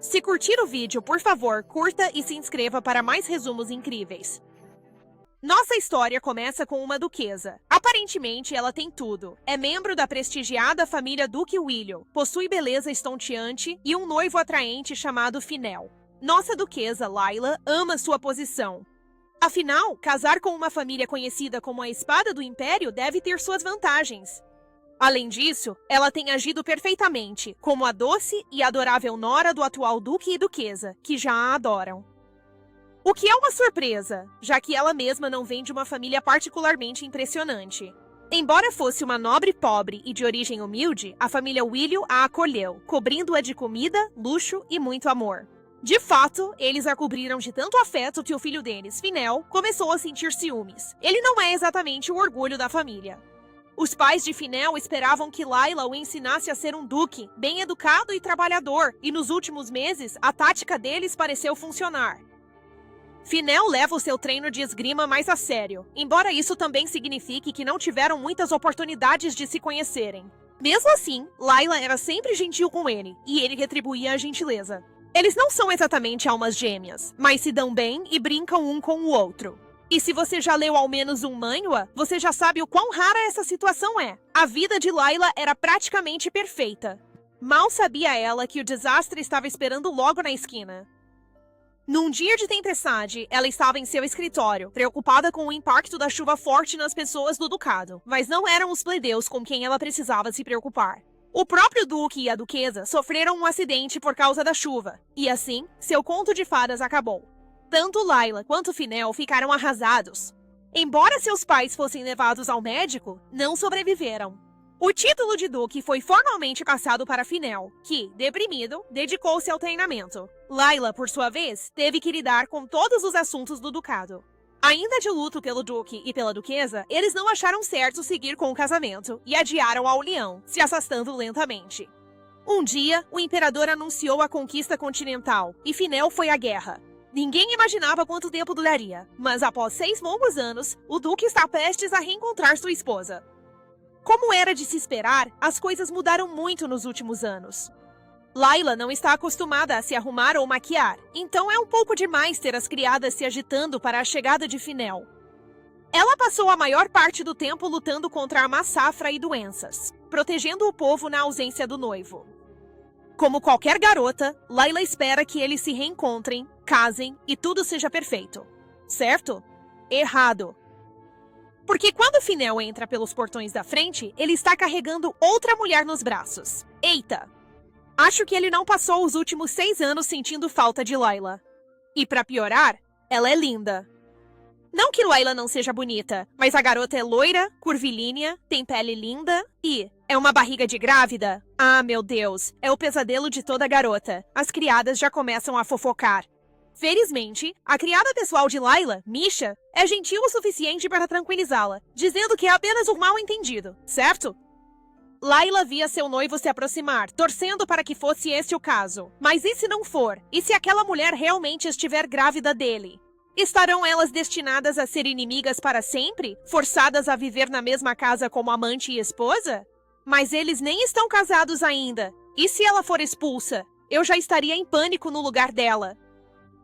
Se curtir o vídeo, por favor, curta e se inscreva para mais resumos incríveis. Nossa história começa com uma duquesa. Aparentemente, ela tem tudo. É membro da prestigiada família Duque William, possui beleza estonteante e um noivo atraente chamado Finel. Nossa duquesa, Layla, ama sua posição. Afinal, casar com uma família conhecida como a Espada do Império deve ter suas vantagens. Além disso, ela tem agido perfeitamente, como a doce e adorável nora do atual duque e duquesa, que já a adoram. O que é uma surpresa, já que ela mesma não vem de uma família particularmente impressionante. Embora fosse uma nobre pobre e de origem humilde, a família William a acolheu, cobrindo-a de comida, luxo e muito amor. De fato, eles a cobriram de tanto afeto que o filho deles, Finel, começou a sentir ciúmes. Ele não é exatamente o orgulho da família. Os pais de Finel esperavam que Layla o ensinasse a ser um duque, bem educado e trabalhador, e nos últimos meses, a tática deles pareceu funcionar. Finel leva o seu treino de esgrima mais a sério, embora isso também signifique que não tiveram muitas oportunidades de se conhecerem. Mesmo assim, Layla era sempre gentil com ele, e ele retribuía a gentileza. Eles não são exatamente almas gêmeas, mas se dão bem e brincam um com o outro. E se você já leu ao menos um manhwa, você já sabe o quão rara essa situação é. A vida de Layla era praticamente perfeita. Mal sabia ela que o desastre estava esperando logo na esquina. Num dia de tempestade, ela estava em seu escritório, preocupada com o impacto da chuva forte nas pessoas do ducado, mas não eram os plebeus com quem ela precisava se preocupar. O próprio duque e a duquesa sofreram um acidente por causa da chuva, e assim, seu conto de fadas acabou. Tanto Layla quanto Finel ficaram arrasados. Embora seus pais fossem levados ao médico, não sobreviveram. O título de duque foi formalmente passado para Finel, que, deprimido, dedicou-se ao treinamento. Layla, por sua vez, teve que lidar com todos os assuntos do ducado. Ainda de luto pelo duque e pela duquesa, eles não acharam certo seguir com o casamento e adiaram a união, se afastando lentamente. Um dia, o imperador anunciou a conquista continental e Finel foi à guerra. Ninguém imaginava quanto tempo duraria, mas após 6 longos anos, o duque está prestes a reencontrar sua esposa. Como era de se esperar, as coisas mudaram muito nos últimos anos. Layla não está acostumada a se arrumar ou maquiar, então é um pouco demais ter as criadas se agitando para a chegada de Finel. Ela passou a maior parte do tempo lutando contra a má safra e doenças, protegendo o povo na ausência do noivo. Como qualquer garota, Layla espera que eles se reencontrem, casem e tudo seja perfeito. Certo? Errado. Porque quando Finel entra pelos portões da frente, ele está carregando outra mulher nos braços. Eita! Acho que ele não passou os últimos 6 anos sentindo falta de Layla. E pra piorar, ela é linda. Não que Layla não seja bonita, mas a garota é loira, curvilínea, tem pele linda e... é uma barriga de grávida? Ah, meu Deus, é o pesadelo de toda garota. As criadas já começam a fofocar. Felizmente, a criada pessoal de Layla, Misha, é gentil o suficiente para tranquilizá-la, dizendo que é apenas um mal-entendido, certo? Layla via seu noivo se aproximar, torcendo para que fosse esse o caso. Mas e se não for? E se aquela mulher realmente estiver grávida dele? Estarão elas destinadas a ser inimigas para sempre? Forçadas a viver na mesma casa como amante e esposa? Mas eles nem estão casados ainda. E se ela for expulsa? Eu já estaria em pânico no lugar dela.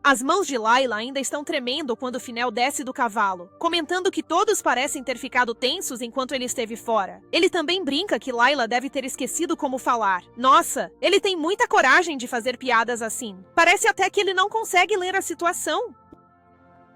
As mãos de Layla ainda estão tremendo quando Finel desce do cavalo, comentando que todos parecem ter ficado tensos enquanto ele esteve fora. Ele também brinca que Layla deve ter esquecido como falar. Nossa, ele tem muita coragem de fazer piadas assim. Parece até que ele não consegue ler a situação.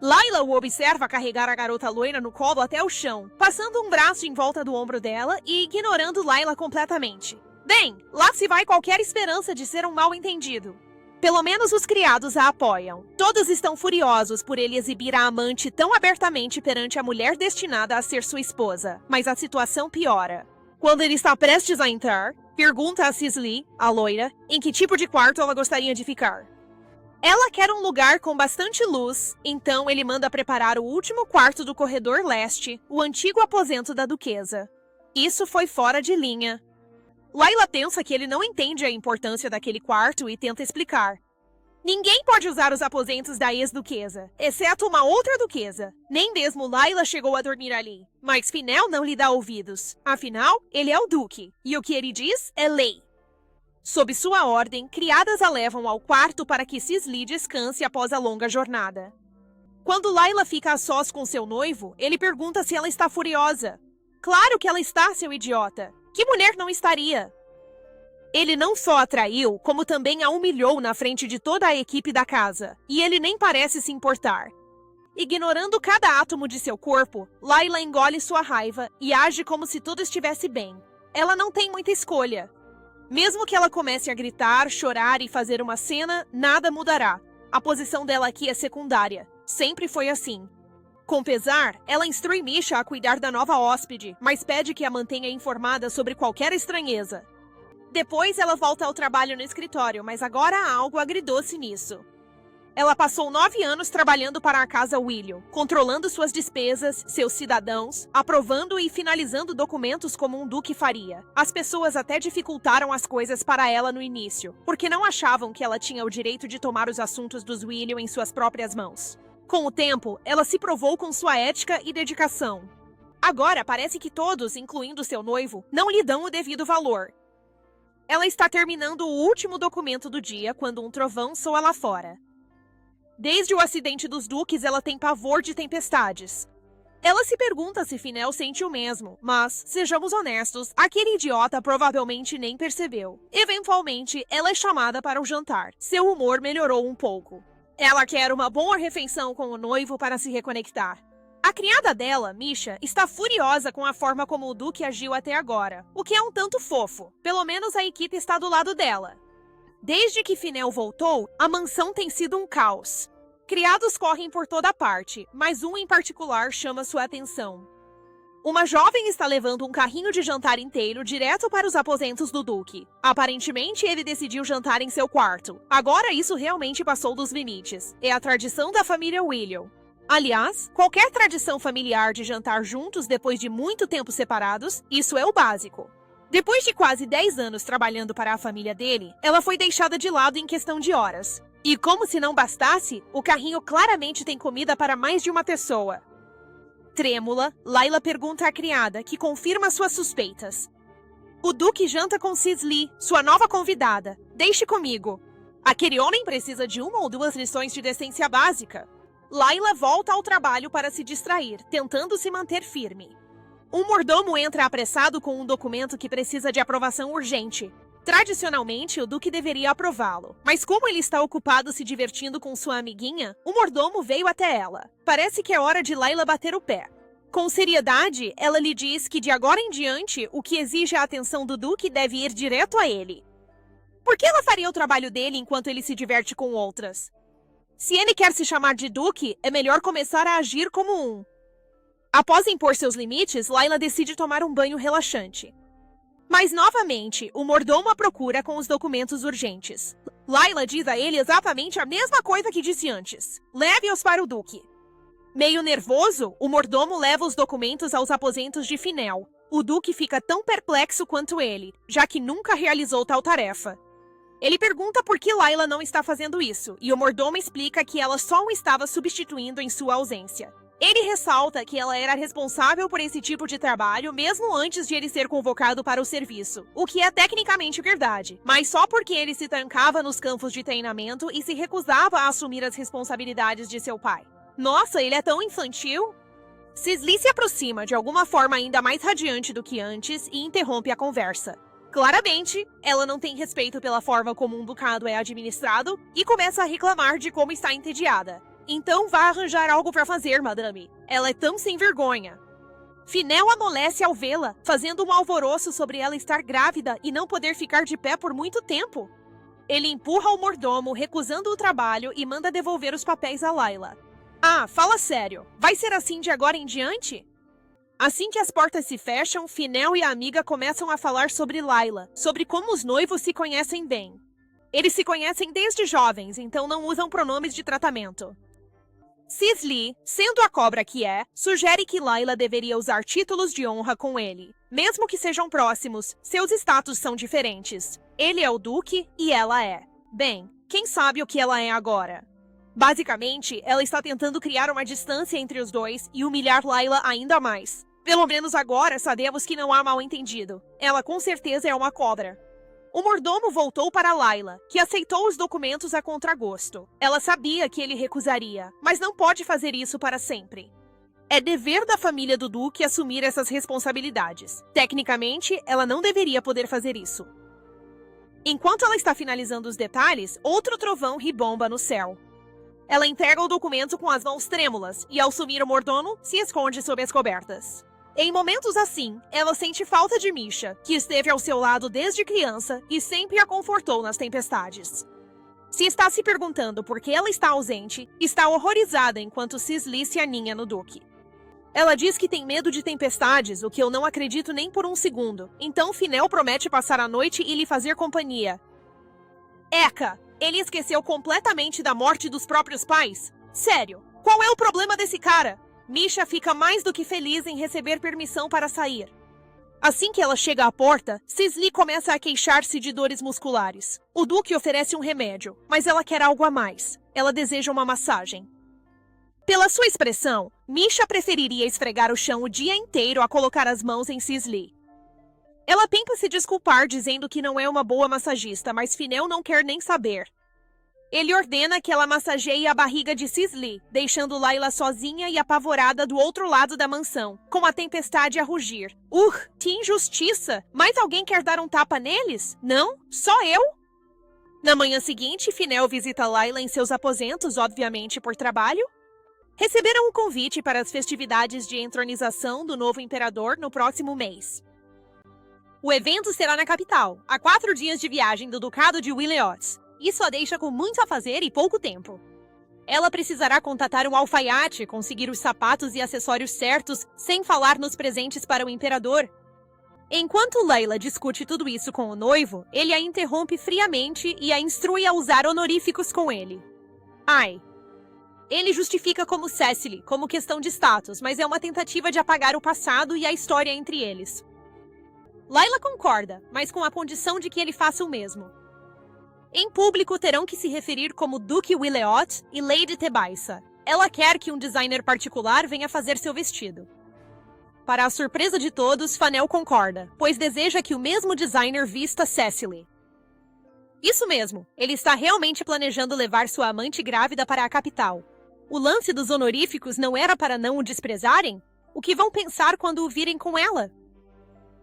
Layla o observa carregar a garota loira no colo até o chão, passando um braço em volta do ombro dela e ignorando Layla completamente. Bem, lá se vai qualquer esperança de ser um mal-entendido. Pelo menos os criados a apoiam. Todos estão furiosos por ele exibir a amante tão abertamente perante a mulher destinada a ser sua esposa. Mas a situação piora. Quando ele está prestes a entrar, pergunta a Cicely, a loira, em que tipo de quarto ela gostaria de ficar. Ela quer um lugar com bastante luz, então ele manda preparar o último quarto do corredor leste, o antigo aposento da duquesa. Isso foi fora de linha. Layla pensa que ele não entende a importância daquele quarto e tenta explicar. Ninguém pode usar os aposentos da ex-duquesa, exceto uma outra duquesa. Nem mesmo Layla chegou a dormir ali. Mas Finel não lhe dá ouvidos. Afinal, ele é o duque, e o que ele diz é lei. Sob sua ordem, criadas a levam ao quarto para que Cisli descanse após a longa jornada. Quando Layla fica a sós com seu noivo, ele pergunta se ela está furiosa. Claro que ela está, seu idiota! Que mulher não estaria? Ele não só a traiu, como também a humilhou na frente de toda a equipe da casa, e ele nem parece se importar. Ignorando cada átomo de seu corpo, Layla engole sua raiva e age como se tudo estivesse bem. Ela não tem muita escolha. Mesmo que ela comece a gritar, chorar e fazer uma cena, nada mudará. A posição dela aqui é secundária. Sempre foi assim. Com pesar, ela instrui Misha a cuidar da nova hóspede, mas pede que a mantenha informada sobre qualquer estranheza. Depois ela volta ao trabalho no escritório, mas agora há algo agridoce nisso. Ela passou 9 anos trabalhando para a casa William, controlando suas despesas, seus cidadãos, aprovando e finalizando documentos como um duque faria. As pessoas até dificultaram as coisas para ela no início, porque não achavam que ela tinha o direito de tomar os assuntos dos William em suas próprias mãos. Com o tempo, ela se provou com sua ética e dedicação. Agora parece que todos, incluindo seu noivo, não lhe dão o devido valor. Ela está terminando o último documento do dia quando um trovão soa lá fora. Desde o acidente dos duques, ela tem pavor de tempestades. Ela se pergunta se Finel sente o mesmo, mas, sejamos honestos, aquele idiota provavelmente nem percebeu. Eventualmente, ela é chamada para o jantar. Seu humor melhorou um pouco. Ela quer uma boa refeição com o noivo para se reconectar. A criada dela, Misha, está furiosa com a forma como o Duque agiu até agora, o que é um tanto fofo. Pelo menos a equipe está do lado dela. Desde que Finel voltou, a mansão tem sido um caos. Criados correm por toda parte, mas um em particular chama sua atenção. Uma jovem está levando um carrinho de jantar inteiro direto para os aposentos do Duque. Aparentemente, ele decidiu jantar em seu quarto. Agora isso realmente passou dos limites. É a tradição da família William. Aliás, qualquer tradição familiar de jantar juntos depois de muito tempo separados, isso é o básico. Depois de quase 10 anos trabalhando para a família dele, ela foi deixada de lado em questão de horas. E como se não bastasse, o carrinho claramente tem comida para mais de uma pessoa. Trêmula, Layla pergunta à criada, que confirma suas suspeitas. O Duque janta com Cisli, sua nova convidada. Deixe comigo. Aquele homem precisa de 1 ou 2 lições de decência básica. Layla volta ao trabalho para se distrair, tentando se manter firme. Um mordomo entra apressado com um documento que precisa de aprovação urgente. Tradicionalmente, o Duque deveria aprová-lo, mas como ele está ocupado se divertindo com sua amiguinha, o mordomo veio até ela. Parece que é hora de Layla bater o pé. Com seriedade, ela lhe diz que de agora em diante, o que exige a atenção do Duque deve ir direto a ele. Por que ela faria o trabalho dele enquanto ele se diverte com outras? Se ele quer se chamar de Duque, é melhor começar a agir como um. Após impor seus limites, Layla decide tomar um banho relaxante. Mas, novamente, o mordomo a procura com os documentos urgentes. Layla diz a ele exatamente a mesma coisa que disse antes. Leve-os para o Duque. Meio nervoso, o mordomo leva os documentos aos aposentos de Finel. O Duque fica tão perplexo quanto ele, já que nunca realizou tal tarefa. Ele pergunta por que Layla não está fazendo isso, e o mordomo explica que ela só o estava substituindo em sua ausência. Ele ressalta que ela era responsável por esse tipo de trabalho mesmo antes de ele ser convocado para o serviço, o que é tecnicamente verdade, mas só porque ele se trancava nos campos de treinamento e se recusava a assumir as responsabilidades de seu pai. Nossa, ele é tão infantil! Cisli se aproxima de alguma forma ainda mais radiante do que antes e interrompe a conversa. Claramente, ela não tem respeito pela forma como um ducado é administrado e começa a reclamar de como está entediada. Então vá arranjar algo para fazer, madame. Ela é tão sem vergonha. Finel amolece ao vê-la, fazendo um alvoroço sobre ela estar grávida e não poder ficar de pé por muito tempo. Ele empurra o mordomo, recusando o trabalho e manda devolver os papéis a Layla. Ah, fala sério. Vai ser assim de agora em diante? Assim que as portas se fecham, Finel e a amiga começam a falar sobre Layla, sobre como os noivos se conhecem bem. Eles se conhecem desde jovens, então não usam pronomes de tratamento. Cisli, sendo a cobra que é, sugere que Layla deveria usar títulos de honra com ele. Mesmo que sejam próximos, seus status são diferentes. Ele é o Duque e ela é. Bem, quem sabe o que ela é agora? Basicamente, ela está tentando criar uma distância entre os dois e humilhar Layla ainda mais. Pelo menos agora sabemos que não há mal-entendido. Ela com certeza é uma cobra. O mordomo voltou para Layla, que aceitou os documentos a contragosto. Ela sabia que ele recusaria, mas não pode fazer isso para sempre. É dever da família do Duque assumir essas responsabilidades. Tecnicamente, ela não deveria poder fazer isso. Enquanto ela está finalizando os detalhes, outro trovão ribomba no céu. Ela entrega o documento com as mãos trêmulas e, ao sumir o mordomo, se esconde sob as cobertas. Em momentos assim, ela sente falta de Misha, que esteve ao seu lado desde criança e sempre a confortou nas tempestades. Se está se perguntando por que ela está ausente, está horrorizada enquanto Cicely se aninha no Duque. Ela diz que tem medo de tempestades, o que eu não acredito nem por um segundo. Então Finel promete passar a noite e lhe fazer companhia. Eca! Ele esqueceu completamente da morte dos próprios pais? Sério, qual é o problema desse cara? Misha fica mais do que feliz em receber permissão para sair. Assim que ela chega à porta, Cicely começa a queixar-se de dores musculares. O Duque oferece um remédio, mas ela quer algo a mais. Ela deseja uma massagem. Pela sua expressão, Misha preferiria esfregar o chão o dia inteiro a colocar as mãos em Cicely. Ela tenta se desculpar dizendo que não é uma boa massagista, mas Finel não quer nem saber. Ele ordena que ela massageie a barriga de Cicely, deixando Layla sozinha e apavorada do outro lado da mansão, com a tempestade a rugir. Que injustiça! Mais alguém quer dar um tapa neles? Não? Só eu? Na manhã seguinte, Finel visita Layla em seus aposentos, obviamente por trabalho. Receberam o convite para as festividades de entronização do novo imperador no próximo mês. O evento será na capital, a 4 dias de viagem do Ducado de Willeots. Isso a deixa com muito a fazer e pouco tempo. Ela precisará contatar um alfaiate, conseguir os sapatos e acessórios certos, sem falar nos presentes para o imperador. Enquanto Layla discute tudo isso com o noivo, ele a interrompe friamente e a instrui a usar honoríficos com ele. Ele justifica como Cecily, como questão de status, mas é uma tentativa de apagar o passado e a história entre eles. Layla concorda, mas com a condição de que ele faça o mesmo. Em público, terão que se referir como Duque Willeot e Lady Tebaissa. Ela quer que um designer particular venha fazer seu vestido. Para a surpresa de todos, Fanel concorda, pois deseja que o mesmo designer vista Cecily. Isso mesmo, ele está realmente planejando levar sua amante grávida para a capital. O lance dos honoríficos não era para não o desprezarem? O que vão pensar quando o virem com ela?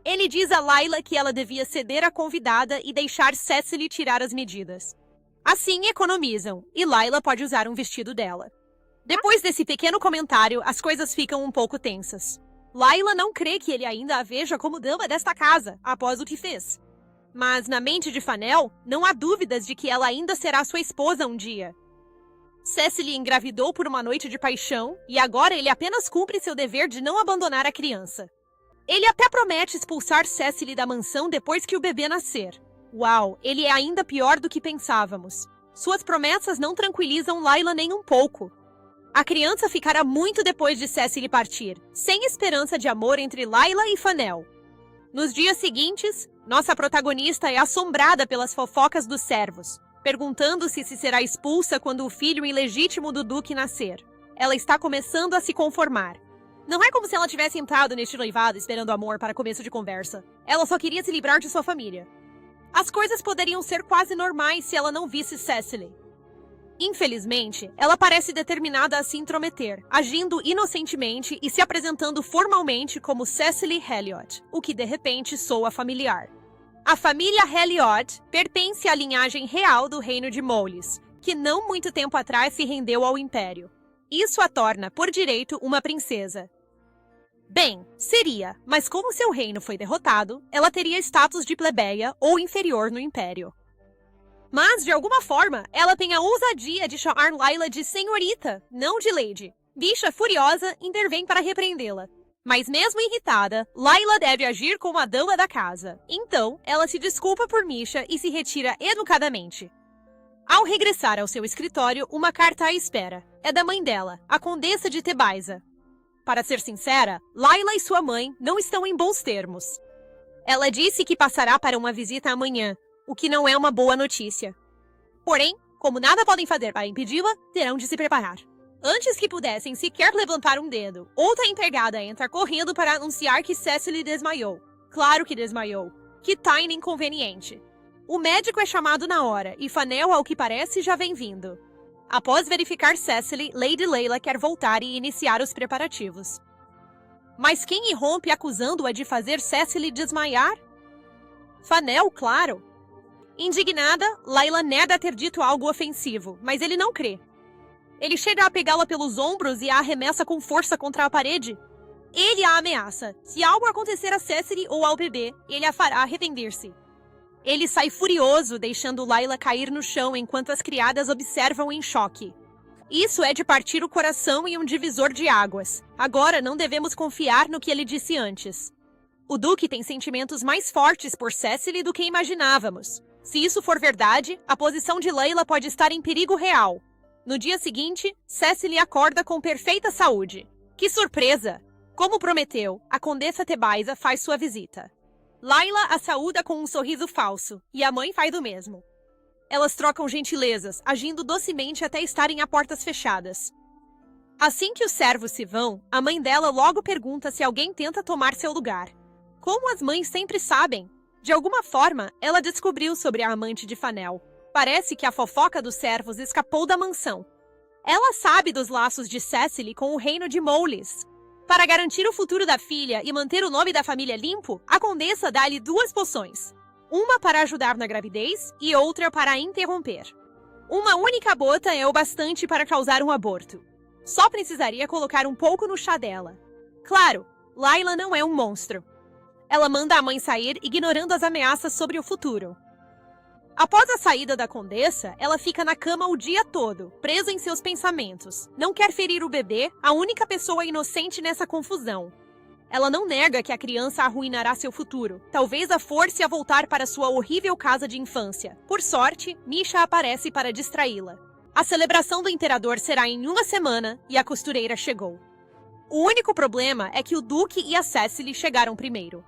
Ele diz a Layla que ela devia ceder à convidada e deixar Cecily tirar as medidas. Assim economizam, e Layla pode usar um vestido dela. Depois desse pequeno comentário, as coisas ficam um pouco tensas. Layla não crê que ele ainda a veja como dama desta casa, após o que fez. Mas na mente de Fanel, não há dúvidas de que ela ainda será sua esposa um dia. Cecily engravidou por uma noite de paixão, e agora ele apenas cumpre seu dever de não abandonar a criança. Ele até promete expulsar Cecily da mansão depois que o bebê nascer. Uau, ele é ainda pior do que pensávamos. Suas promessas não tranquilizam Layla nem um pouco. A criança ficará muito depois de Cecily partir, sem esperança de amor entre Layla e Fanel. Nos dias seguintes, nossa protagonista é assombrada pelas fofocas dos servos, perguntando-se se será expulsa quando o filho ilegítimo do Duque nascer. Ela está começando a se conformar. Não é como se ela tivesse entrado neste noivado esperando amor para começo de conversa. Ela só queria se livrar de sua família. As coisas poderiam ser quase normais se ela não visse Cecily. Infelizmente, ela parece determinada a se intrometer, agindo inocentemente e se apresentando formalmente como Cecily Heliot, o que de repente soa familiar. A família Heliot pertence à linhagem real do reino de Moles, que não muito tempo atrás se rendeu ao Império. Isso a torna, por direito, uma princesa. Bem, seria, mas como seu reino foi derrotado, ela teria status de plebeia ou inferior no Império. Mas, de alguma forma, ela tem a ousadia de chamar Layla de senhorita, não de lady. Bicha furiosa intervém para repreendê-la. Mas mesmo irritada, Layla deve agir como a dama da casa. Então, ela se desculpa por Misha e se retira educadamente. Ao regressar ao seu escritório, uma carta a espera. É da mãe dela, a Condessa de Tebaissa. Para ser sincera, Layla e sua mãe não estão em bons termos. Ela disse que passará para uma visita amanhã, o que não é uma boa notícia. Porém, como nada podem fazer para impedi-la, terão de se preparar. Antes que pudessem sequer levantar um dedo, outra empregada entra correndo para anunciar que Cecily desmaiou. Claro que desmaiou. Que timing inconveniente. O médico é chamado na hora e Fanel, ao que parece, já vem vindo. Após verificar Cecily, Lady Layla quer voltar e iniciar os preparativos. Mas quem irrompe acusando-a de fazer Cecily desmaiar? Fanel, claro. Indignada, Layla nega ter dito algo ofensivo, mas ele não crê. Ele chega a pegá-la pelos ombros e a arremessa com força contra a parede. Ele a ameaça. Se algo acontecer a Cecily ou ao bebê, ele a fará arrepender-se. Ele sai furioso, deixando Layla cair no chão enquanto as criadas observam em choque. Isso é de partir o coração e um divisor de águas. Agora não devemos confiar no que ele disse antes. O Duque tem sentimentos mais fortes por Cecily do que imaginávamos. Se isso for verdade, a posição de Layla pode estar em perigo real. No dia seguinte, Cecily acorda com perfeita saúde. Que surpresa! Como prometeu, a Condessa Tebaiza faz sua visita. Layla a saúda com um sorriso falso, e a mãe faz o mesmo. Elas trocam gentilezas, agindo docemente até estarem a portas fechadas. Assim que os servos se vão, a mãe dela logo pergunta se alguém tenta tomar seu lugar. Como as mães sempre sabem, de alguma forma, ela descobriu sobre a amante de Fanel. Parece que a fofoca dos servos escapou da mansão. Ela sabe dos laços de Cecily com o reino de Moles. Para garantir o futuro da filha e manter o nome da família limpo, a condessa dá-lhe 2 poções. Uma para ajudar na gravidez e outra para a interromper. Uma única gota é o bastante para causar um aborto. Só precisaria colocar um pouco no chá dela. Claro, Layla não é um monstro. Ela manda a mãe sair, ignorando as ameaças sobre o futuro. Após a saída da condessa, ela fica na cama o dia todo, presa em seus pensamentos. Não quer ferir o bebê, a única pessoa inocente nessa confusão. Ela não nega que a criança arruinará seu futuro. Talvez a force a voltar para sua horrível casa de infância. Por sorte, Misha aparece para distraí-la. A celebração do imperador será em 1 semana e a costureira chegou. O único problema é que o Duque e a Cecily chegaram primeiro.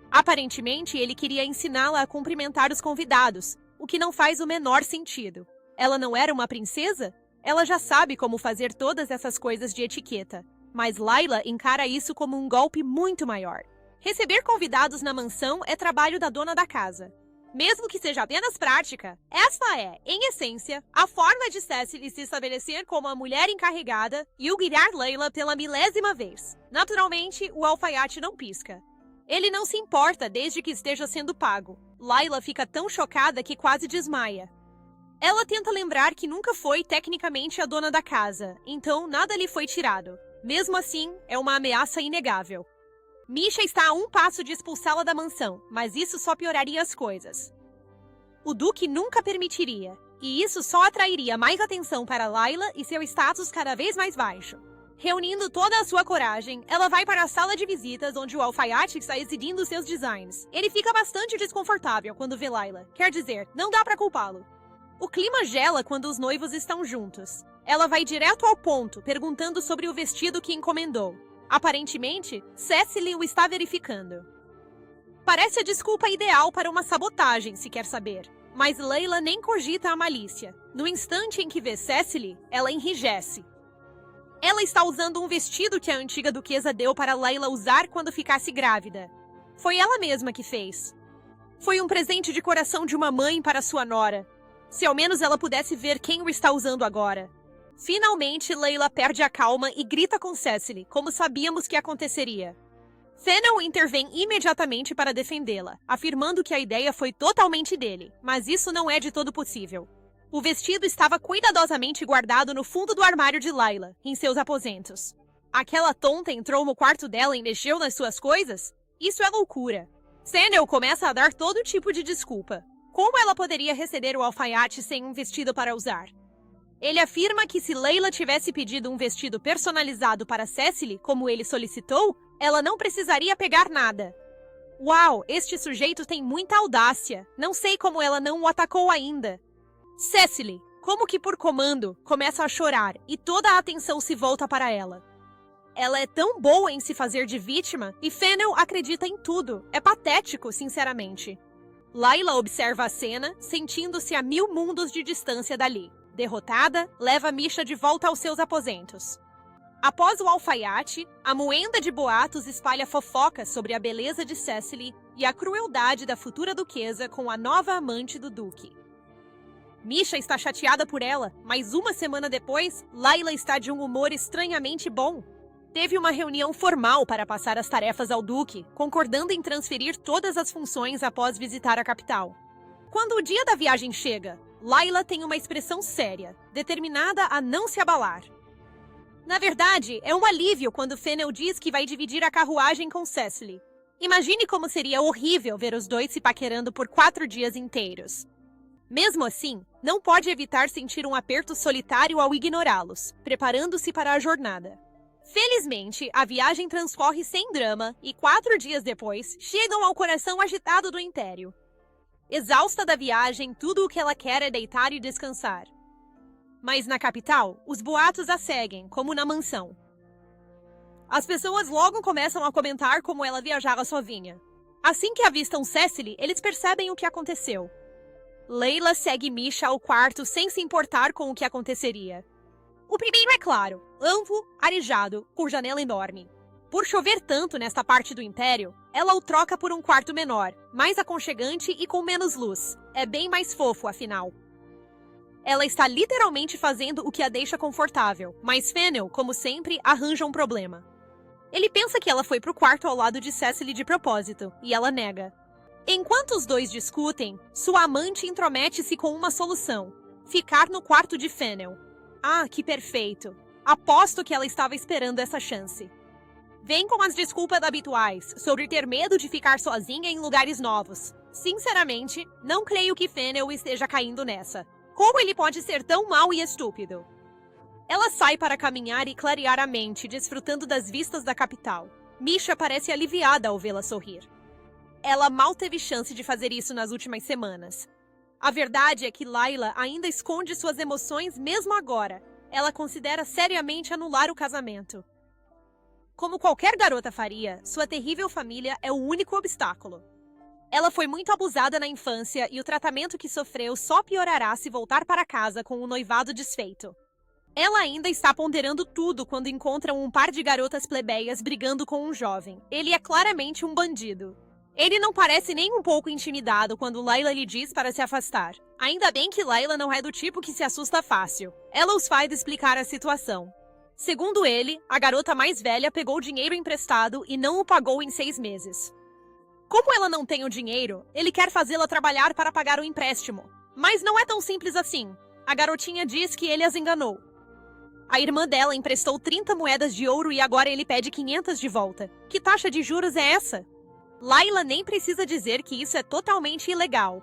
Aparentemente, ele queria ensiná-la a cumprimentar os convidados, o que não faz o menor sentido. Ela não era uma princesa? Ela já sabe como fazer todas essas coisas de etiqueta. Mas Layla encara isso como um golpe muito maior. Receber convidados na mansão é trabalho da dona da casa. Mesmo que seja apenas prática, essa é, em essência, a forma de Cecily se estabelecer como a mulher encarregada e o guiar Layla pela 1000ª vez. Naturalmente, o alfaiate não pisca. Ele não se importa desde que esteja sendo pago. Layla fica tão chocada que quase desmaia. Ela tenta lembrar que nunca foi tecnicamente a dona da casa, então nada lhe foi tirado. Mesmo assim, é uma ameaça inegável. Misha está a um passo de expulsá-la da mansão, mas isso só pioraria as coisas. O Duque nunca permitiria, e isso só atrairia mais atenção para Layla e seu status cada vez mais baixo. Reunindo toda a sua coragem, ela vai para a sala de visitas onde o alfaiate está exibindo seus designs. Ele fica bastante desconfortável quando vê Layla, quer dizer, não dá para culpá-lo. O clima gela quando os noivos estão juntos. Ela vai direto ao ponto, perguntando sobre o vestido que encomendou. Aparentemente, Cecily o está verificando. Parece a desculpa ideal para uma sabotagem, se quer saber. Mas Layla nem cogita a malícia. No instante em que vê Cecily, ela enrijece. Ela está usando um vestido que a antiga duquesa deu para Layla usar quando ficasse grávida. Foi ela mesma que fez. Foi um presente de coração de uma mãe para sua nora. Se ao menos ela pudesse ver quem o está usando agora. Finalmente, Layla perde a calma e grita com Cecily, como sabíamos que aconteceria. Fennel intervém imediatamente para defendê-la, afirmando que a ideia foi totalmente dele, mas isso não é de todo possível. O vestido estava cuidadosamente guardado no fundo do armário de Layla, em seus aposentos. Aquela tonta entrou no quarto dela e mexeu nas suas coisas? Isso é loucura. Fennel começa a dar todo tipo de desculpa. Como ela poderia receber o alfaiate sem um vestido para usar? Ele afirma que se Layla tivesse pedido um vestido personalizado para Cecily, como ele solicitou, ela não precisaria pegar nada. Uau, este sujeito tem muita audácia. Não sei como ela não o atacou ainda. Cecily, como que por comando, começa a chorar e toda a atenção se volta para ela. Ela é tão boa em se fazer de vítima e Fennel acredita em tudo. É patético, sinceramente. Layla observa a cena, sentindo-se a 1000 mundos de distância dali. Derrotada, leva Misha de volta aos seus aposentos. Após o alfaiate, a moenda de boatos espalha fofocas sobre a beleza de Cecily e a crueldade da futura duquesa com a nova amante do duque. Misha está chateada por ela, mas uma semana depois, Layla está de um humor estranhamente bom. Teve uma reunião formal para passar as tarefas ao duque, concordando em transferir todas as funções após visitar a capital. Quando o dia da viagem chega, Layla tem uma expressão séria, determinada a não se abalar. Na verdade, é um alívio quando Fennel diz que vai dividir a carruagem com Cecily. Imagine como seria horrível ver os dois se paquerando por 4 dias inteiros. Mesmo assim, não pode evitar sentir um aperto solitário ao ignorá-los, preparando-se para a jornada. Felizmente, a viagem transcorre sem drama e 4 dias depois, chegam ao coração agitado do Império. Exausta da viagem, tudo o que ela quer é deitar e descansar. Mas na capital, os boatos a seguem, como na mansão. As pessoas logo começam a comentar como ela viajava sozinha. Assim que avistam Cecily, eles percebem o que aconteceu. Layla segue Misha ao quarto sem se importar com o que aconteceria. O primeiro é claro, amplo, arejado, com janela enorme. Por chover tanto nesta parte do Império, ela o troca por um quarto menor, mais aconchegante e com menos luz. É bem mais fofo, afinal. Ela está literalmente fazendo o que a deixa confortável, mas Fennel, como sempre, arranja um problema. Ele pensa que ela foi pro quarto ao lado de Cecily de propósito, e ela nega. Enquanto os dois discutem, sua amante intromete-se com uma solução: ficar no quarto de Fennel. Ah, que perfeito! Aposto que ela estava esperando essa chance. Vem com as desculpas habituais sobre ter medo de ficar sozinha em lugares novos. Sinceramente, não creio que Fennel esteja caindo nessa. Como ele pode ser tão mau e estúpido? Ela sai para caminhar e clarear a mente, desfrutando das vistas da capital. Misha parece aliviada ao vê-la sorrir. Ela mal teve chance de fazer isso nas últimas semanas. A verdade é que Layla ainda esconde suas emoções mesmo agora. Ela considera seriamente anular o casamento. Como qualquer garota faria, sua terrível família é o único obstáculo. Ela foi muito abusada na infância e o tratamento que sofreu só piorará se voltar para casa com o noivado desfeito. Ela ainda está ponderando tudo quando encontra um par de garotas plebeias brigando com um jovem. Ele é claramente um bandido. Ele não parece nem um pouco intimidado quando Layla lhe diz para se afastar. Ainda bem que Layla não é do tipo que se assusta fácil. Ela os faz explicar a situação. Segundo ele, a garota mais velha pegou dinheiro emprestado e não o pagou em 6 meses. Como ela não tem o dinheiro, ele quer fazê-la trabalhar para pagar o empréstimo. Mas não é tão simples assim. A garotinha diz que ele as enganou. A irmã dela emprestou 30 moedas de ouro e agora ele pede 500 de volta. Que taxa de juros é essa? Layla nem precisa dizer que isso é totalmente ilegal.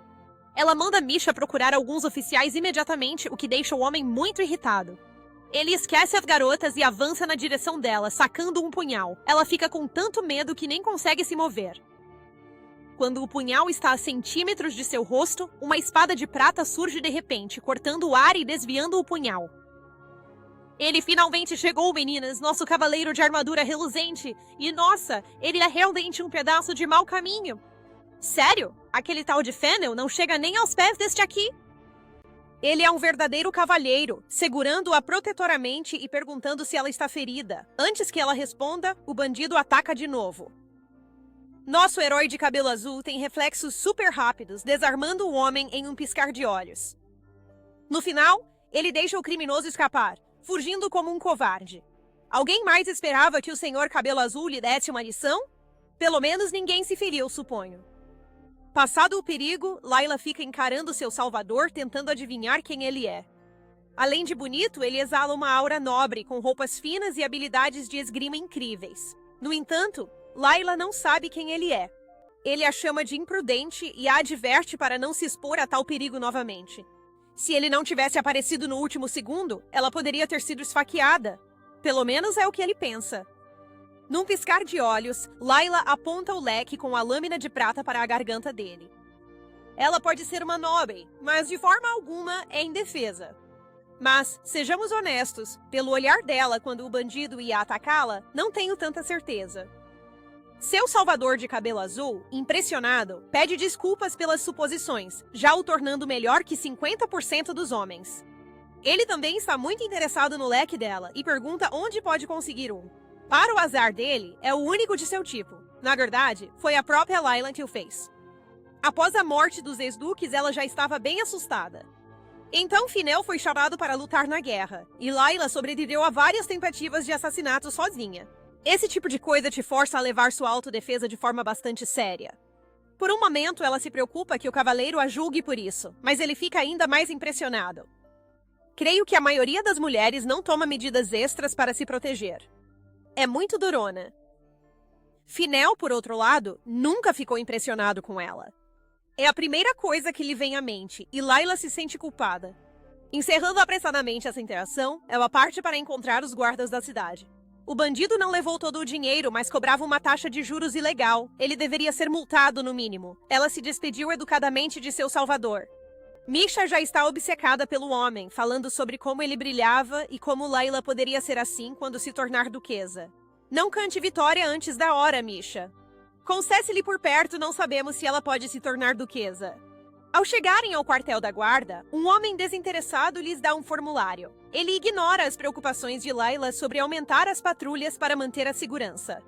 Ela manda Misha procurar alguns oficiais imediatamente, o que deixa o homem muito irritado. Ele esquece as garotas e avança na direção dela, sacando um punhal. Ela fica com tanto medo que nem consegue se mover. Quando o punhal está a centímetros de seu rosto, uma espada de prata surge de repente, cortando o ar e desviando o punhal. Ele finalmente chegou, meninas, nosso cavaleiro de armadura reluzente. E nossa, ele é realmente um pedaço de mau caminho. Sério? Aquele tal de Fennel não chega nem aos pés deste aqui? Ele é um verdadeiro cavalheiro, segurando-a protetoramente e perguntando se ela está ferida. Antes que ela responda, o bandido ataca de novo. Nosso herói de cabelo azul tem reflexos super rápidos, desarmando o homem em um piscar de olhos. No final, ele deixa o criminoso escapar, fugindo como um covarde. Alguém mais esperava que o senhor cabelo azul lhe desse uma lição? Pelo menos ninguém se feriu, suponho. Passado o perigo, Layla fica encarando seu salvador, tentando adivinhar quem ele é. Além de bonito, ele exala uma aura nobre, com roupas finas e habilidades de esgrima incríveis. No entanto, Layla não sabe quem ele é. Ele a chama de imprudente e a adverte para não se expor a tal perigo novamente. Se ele não tivesse aparecido no último segundo, ela poderia ter sido esfaqueada. Pelo menos é o que ele pensa. Num piscar de olhos, Layla aponta o leque com a lâmina de prata para a garganta dele. Ela pode ser uma nobre, mas de forma alguma é indefesa. Mas, sejamos honestos, pelo olhar dela quando o bandido ia atacá-la, não tenho tanta certeza. Seu salvador de cabelo azul, impressionado, pede desculpas pelas suposições, já o tornando melhor que 50% dos homens. Ele também está muito interessado no leque dela e pergunta onde pode conseguir um. Para o azar dele, é o único de seu tipo. Na verdade, foi a própria Layla que o fez. Após a morte dos ex-duques, ela já estava bem assustada. Então Finel foi chamado para lutar na guerra, e Layla sobreviveu a várias tentativas de assassinato sozinha. Esse tipo de coisa te força a levar sua autodefesa de forma bastante séria. Por um momento, ela se preocupa que o cavaleiro a julgue por isso, mas ele fica ainda mais impressionado. Creio que a maioria das mulheres não toma medidas extras para se proteger. É muito durona. Finel, por outro lado, nunca ficou impressionado com ela. É a primeira coisa que lhe vem à mente, e Layla se sente culpada. Encerrando apressadamente essa interação, ela parte para encontrar os guardas da cidade. O bandido não levou todo o dinheiro, mas cobrava uma taxa de juros ilegal. Ele deveria ser multado, no mínimo. Ela se despediu educadamente de seu salvador. Misha já está obcecada pelo homem, falando sobre como ele brilhava e como Layla poderia ser assim quando se tornar duquesa. Não cante vitória antes da hora, Misha. Com Cecily por perto, não sabemos se ela pode se tornar duquesa. Ao chegarem ao quartel da guarda, um homem desinteressado lhes dá um formulário. Ele ignora as preocupações de Layla sobre aumentar as patrulhas para manter a segurança.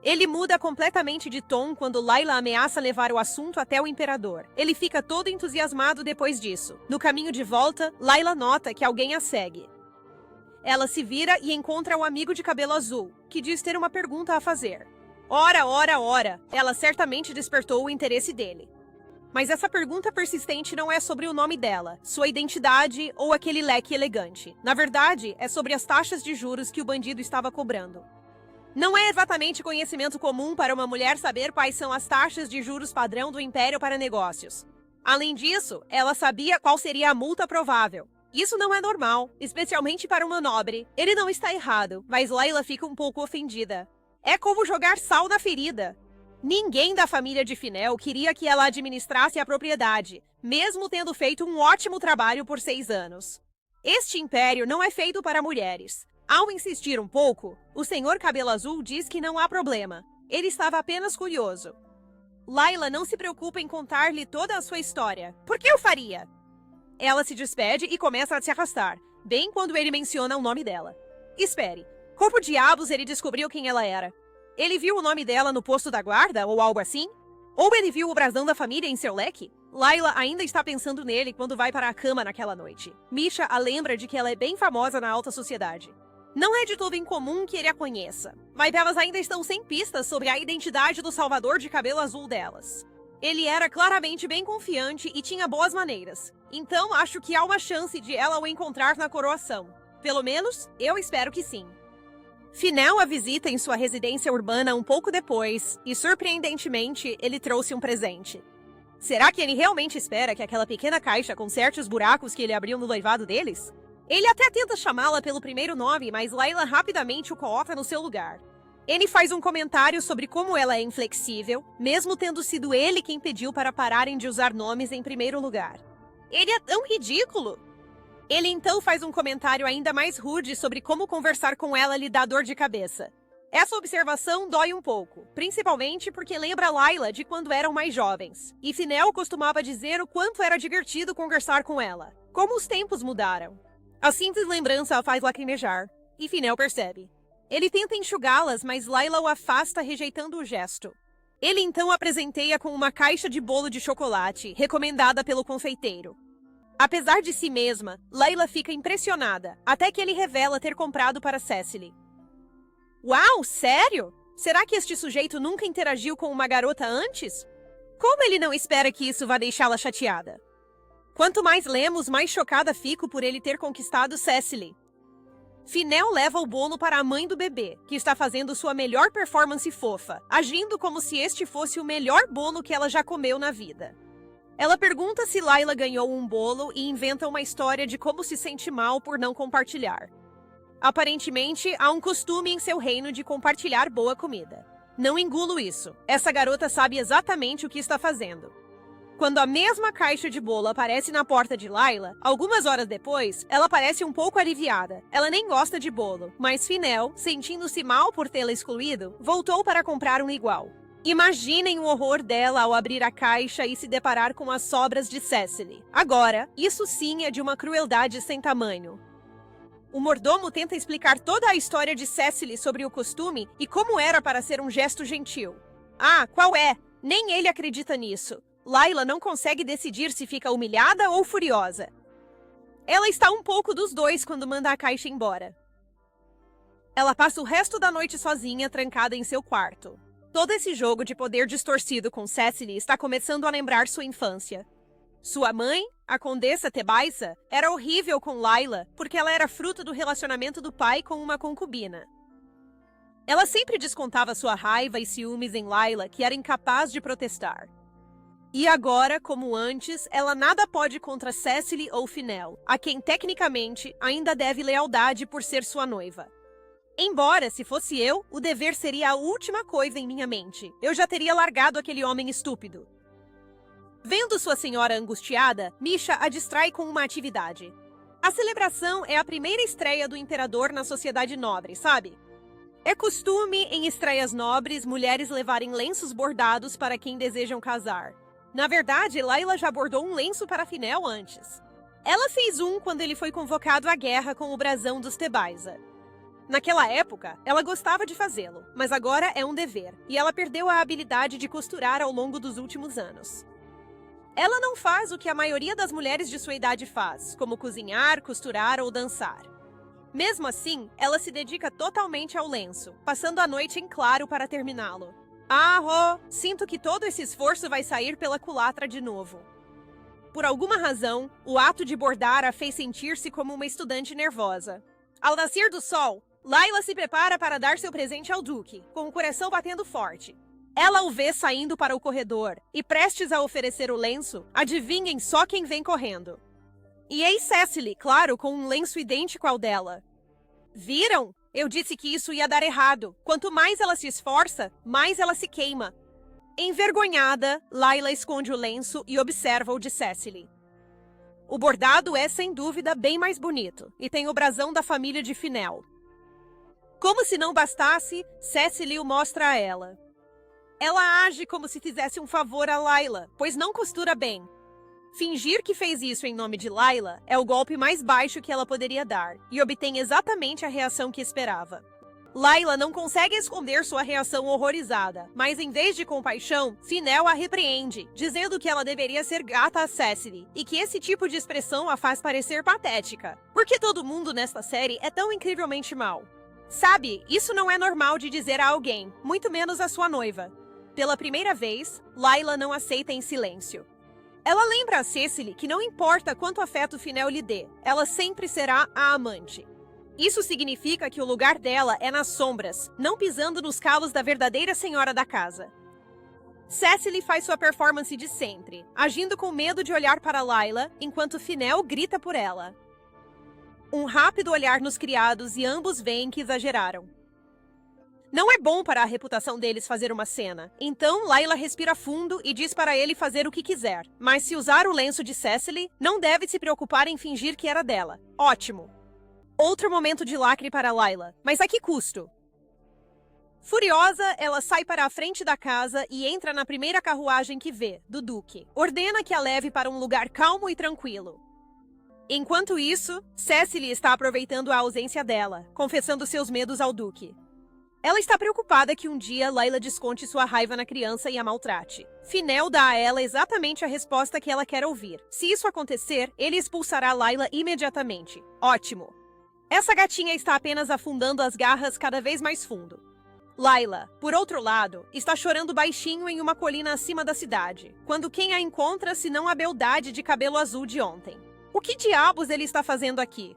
Ele muda completamente de tom quando Layla ameaça levar o assunto até o imperador. Ele fica todo entusiasmado depois disso. No caminho de volta, Layla nota que alguém a segue. Ela se vira e encontra o amigo de cabelo azul, que diz ter uma pergunta a fazer. Ora, ora, ora! Ela certamente despertou o interesse dele. Mas essa pergunta persistente não é sobre o nome dela, sua identidade ou aquele leque elegante. Na verdade, é sobre as taxas de juros que o bandido estava cobrando. Não é exatamente conhecimento comum para uma mulher saber quais são as taxas de juros padrão do Império para negócios. Além disso, ela sabia qual seria a multa provável. Isso não é normal, especialmente para uma nobre. Ele não está errado, mas Layla fica um pouco ofendida. É como jogar sal na ferida. Ninguém da família de Finel queria que ela administrasse a propriedade, mesmo tendo feito um ótimo trabalho por 6 anos. Este império não é feito para mulheres. Ao insistir um pouco, o senhor Cabelo Azul diz que não há problema. Ele estava apenas curioso. Layla não se preocupa em contar-lhe toda a sua história. Por que eu faria? Ela se despede e começa a se arrastar, bem quando ele menciona o nome dela. Espere, como diabos ele descobriu quem ela era? Ele viu o nome dela no posto da guarda ou algo assim? Ou ele viu o brasão da família em seu leque? Layla ainda está pensando nele quando vai para a cama naquela noite. Misha a lembra de que ela é bem famosa na alta sociedade. Não é de todo incomum que ele a conheça, mas elas ainda estão sem pistas sobre a identidade do salvador de cabelo azul delas. Ele era claramente bem confiante e tinha boas maneiras, então acho que há uma chance de ela o encontrar na coroação. Pelo menos, eu espero que sim. Finel a visita em sua residência urbana um pouco depois, e surpreendentemente, ele trouxe um presente. Será que ele realmente espera que aquela pequena caixa conserte os buracos que ele abriu no noivado deles? Ele até tenta chamá-la pelo primeiro nome, mas Layla rapidamente o coloca no seu lugar. Ele faz um comentário sobre como ela é inflexível, mesmo tendo sido ele quem pediu para pararem de usar nomes em primeiro lugar. Ele é tão ridículo! Ele então faz um comentário ainda mais rude sobre como conversar com ela lhe dá dor de cabeça. Essa observação dói um pouco, principalmente porque lembra Layla de quando eram mais jovens, e Finel costumava dizer o quanto era divertido conversar com ela. Como os tempos mudaram. A simples lembrança a faz lacrimejar, e Finel percebe. Ele tenta enxugá-las, mas Layla o afasta, rejeitando o gesto. Ele então a presenteia com uma caixa de bolo de chocolate, recomendada pelo confeiteiro. Apesar de si mesma, Layla fica impressionada, até que ele revela ter comprado para Cecily. Uau, sério? Será que este sujeito nunca interagiu com uma garota antes? Como ele não espera que isso vá deixá-la chateada? Quanto mais lemos, mais chocada fico por ele ter conquistado Cecily. Finel leva o bolo para a mãe do bebê, que está fazendo sua melhor performance fofa, agindo como se este fosse o melhor bolo que ela já comeu na vida. Ela pergunta se Layla ganhou um bolo e inventa uma história de como se sente mal por não compartilhar. Aparentemente, há um costume em seu reino de compartilhar boa comida. Não engulo isso. Essa garota sabe exatamente o que está fazendo. Quando a mesma caixa de bolo aparece na porta de Layla, algumas horas depois, ela parece um pouco aliviada. Ela nem gosta de bolo, mas Finel, sentindo-se mal por tê-la excluído, voltou para comprar um igual. Imaginem o horror dela ao abrir a caixa e se deparar com as sobras de Cecily. Agora, isso sim é de uma crueldade sem tamanho. O mordomo tenta explicar toda a história de Cecily sobre o costume e como era para ser um gesto gentil. Ah, qual é? Nem ele acredita nisso. Layla não consegue decidir se fica humilhada ou furiosa. Ela está um pouco dos dois quando manda a caixa embora. Ela passa o resto da noite sozinha, trancada em seu quarto. Todo esse jogo de poder distorcido com Cecily está começando a lembrar sua infância. Sua mãe, a Condessa Tebaisa, era horrível com Layla porque ela era fruto do relacionamento do pai com uma concubina. Ela sempre descontava sua raiva e ciúmes em Layla, que era incapaz de protestar. E agora, como antes, ela nada pode contra Cecily ou Finel, a quem tecnicamente ainda deve lealdade por ser sua noiva. Embora, se fosse eu, o dever seria a última coisa em minha mente. Eu já teria largado aquele homem estúpido. Vendo sua senhora angustiada, Misha a distrai com uma atividade. A celebração é a primeira estreia do imperador na sociedade nobre, sabe? É costume, em estreias nobres, mulheres levarem lenços bordados para quem desejam casar. Na verdade, Layla já bordou um lenço para Finel antes. Ela fez um quando ele foi convocado à guerra com o brasão dos Tebaisa. Naquela época, ela gostava de fazê-lo, mas agora é um dever, e ela perdeu a habilidade de costurar ao longo dos últimos anos. Ela não faz o que a maioria das mulheres de sua idade faz, como cozinhar, costurar ou dançar. Mesmo assim, ela se dedica totalmente ao lenço, passando a noite em claro para terminá-lo. Sinto que todo esse esforço vai sair pela culatra de novo. Por alguma razão, o ato de bordar a fez sentir-se como uma estudante nervosa. Ao nascer do sol, Layla se prepara para dar seu presente ao Duque, com o coração batendo forte. Ela o vê saindo para o corredor, e prestes a oferecer o lenço, adivinhem só quem vem correndo. E eis Cecily, claro, com um lenço idêntico ao dela. Viram? Eu disse que isso ia dar errado. Quanto mais ela se esforça, mais ela se queima. Envergonhada, Layla esconde o lenço e observa o de Cecily. O bordado é, sem dúvida, bem mais bonito, e tem o brasão da família de Finel. Como se não bastasse, Cecily o mostra a ela. Ela age como se fizesse um favor a Layla, pois não costura bem. Fingir que fez isso em nome de Layla é o golpe mais baixo que ela poderia dar, e obtém exatamente a reação que esperava. Layla não consegue esconder sua reação horrorizada, mas em vez de compaixão, Finel a repreende, dizendo que ela deveria ser grata a Cecily, e que esse tipo de expressão a faz parecer patética. Porque todo mundo nesta série é tão incrivelmente mau. Sabe, isso não é normal de dizer a alguém, muito menos a sua noiva. Pela primeira vez, Layla não aceita em silêncio. Ela lembra a Cecily que não importa quanto afeto Finel lhe dê, ela sempre será a amante. Isso significa que o lugar dela é nas sombras, não pisando nos calos da verdadeira senhora da casa. Cecily faz sua performance de sempre, agindo com medo de olhar para Layla, enquanto Finel grita por ela. Um rápido olhar nos criados e ambos veem que exageraram. Não é bom para a reputação deles fazer uma cena, então Layla respira fundo e diz para ele fazer o que quiser, mas se usar o lenço de Cecily, não deve se preocupar em fingir que era dela. Ótimo! Outro momento de lacre para Layla, mas a que custo? Furiosa, ela sai para a frente da casa e entra na primeira carruagem que vê, do Duque. Ordena que a leve para um lugar calmo e tranquilo. Enquanto isso, Cecily está aproveitando a ausência dela, confessando seus medos ao Duque. Ela está preocupada que um dia Layla desconte sua raiva na criança e a maltrate. Finel dá a ela exatamente a resposta que ela quer ouvir. Se isso acontecer, ele expulsará Layla imediatamente. Ótimo! Essa gatinha está apenas afundando as garras cada vez mais fundo. Layla, por outro lado, está chorando baixinho em uma colina acima da cidade, quando quem a encontra senão a beldade de cabelo azul de ontem. O que diabos ele está fazendo aqui?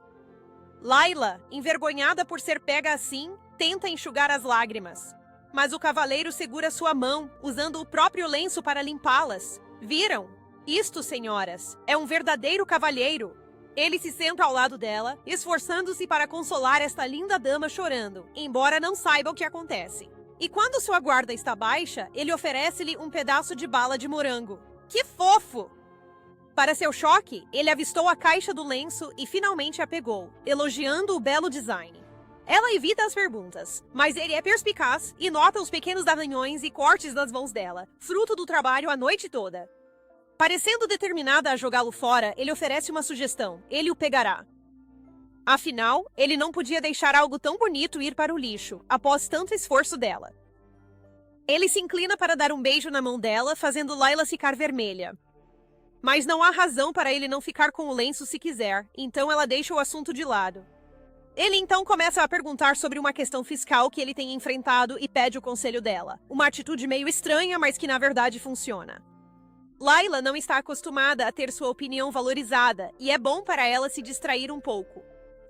Layla, envergonhada por ser pega assim, tenta enxugar as lágrimas. Mas o cavaleiro segura sua mão, usando o próprio lenço para limpá-las. Viram? Isto, senhoras, é um verdadeiro cavalheiro. Ele se senta ao lado dela, esforçando-se para consolar esta linda dama chorando, embora não saiba o que acontece. E quando sua guarda está baixa, ele oferece-lhe um pedaço de bala de morango. Que fofo! Para seu choque, ele avistou a caixa do lenço e finalmente a pegou, elogiando o belo design. Ela evita as perguntas, mas ele é perspicaz e nota os pequenos arranhões e cortes nas mãos dela, fruto do trabalho a noite toda. Parecendo determinada a jogá-lo fora, ele oferece uma sugestão. Ele o pegará. Afinal, ele não podia deixar algo tão bonito ir para o lixo, após tanto esforço dela. Ele se inclina para dar um beijo na mão dela, fazendo Layla ficar vermelha. Mas não há razão para ele não ficar com o lenço se quiser, então ela deixa o assunto de lado. Ele então começa a perguntar sobre uma questão fiscal que ele tem enfrentado e pede o conselho dela. Uma atitude meio estranha, mas que na verdade funciona. Layla não está acostumada a ter sua opinião valorizada e é bom para ela se distrair um pouco.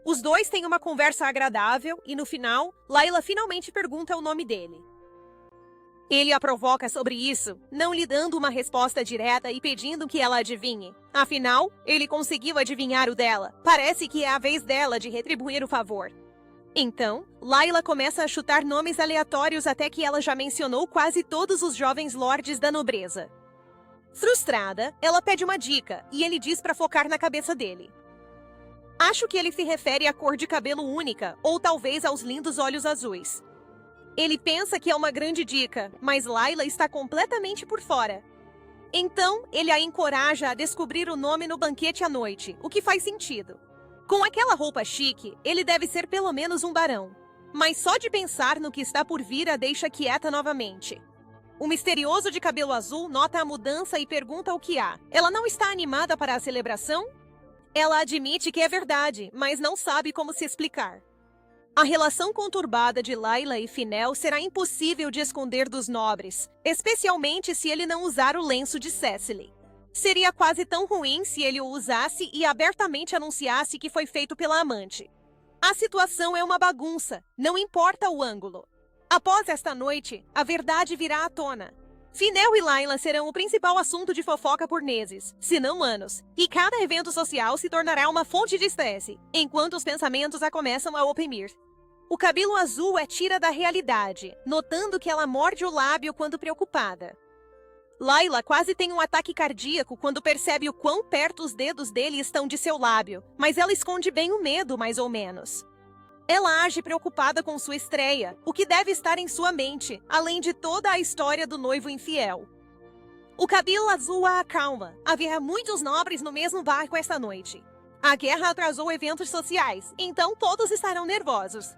Os dois têm uma conversa agradável e no final, Layla finalmente pergunta o nome dele. Ele a provoca sobre isso, não lhe dando uma resposta direta e pedindo que ela adivinhe. Afinal, ele conseguiu adivinhar o dela. Parece que é a vez dela de retribuir o favor. Então, Layla começa a chutar nomes aleatórios até que ela já mencionou quase todos os jovens lordes da nobreza. Frustrada, ela pede uma dica e ele diz para focar na cabeça dele. Acho que ele se refere à cor de cabelo única ou talvez aos lindos olhos azuis. Ele pensa que é uma grande dica, mas Layla está completamente por fora. Então, ele a encoraja a descobrir o nome no banquete à noite, o que faz sentido. Com aquela roupa chique, ele deve ser pelo menos um barão. Mas só de pensar no que está por vir a deixa quieta novamente. O misterioso de cabelo azul nota a mudança e pergunta o que há. Ela não está animada para a celebração? Ela admite que é verdade, mas não sabe como se explicar. A relação conturbada de Layla e Finel será impossível de esconder dos nobres, especialmente se ele não usar o lenço de Cecily. Seria quase tão ruim se ele o usasse e abertamente anunciasse que foi feito pela amante. A situação é uma bagunça, não importa o ângulo. Após esta noite, a verdade virá à tona. Finel e Layla serão o principal assunto de fofoca por meses, se não anos, e cada evento social se tornará uma fonte de estresse, enquanto os pensamentos a começam a oprimir. O cabelo azul a tira da realidade, notando que ela morde o lábio quando preocupada. Layla quase tem um ataque cardíaco quando percebe o quão perto os dedos dele estão de seu lábio, mas ela esconde bem o medo, mais ou menos. Ela age preocupada com sua estreia, o que deve estar em sua mente, além de toda a história do noivo infiel. O cabelo azul a acalma. Havia muitos nobres no mesmo barco esta noite. A guerra atrasou eventos sociais, então todos estarão nervosos.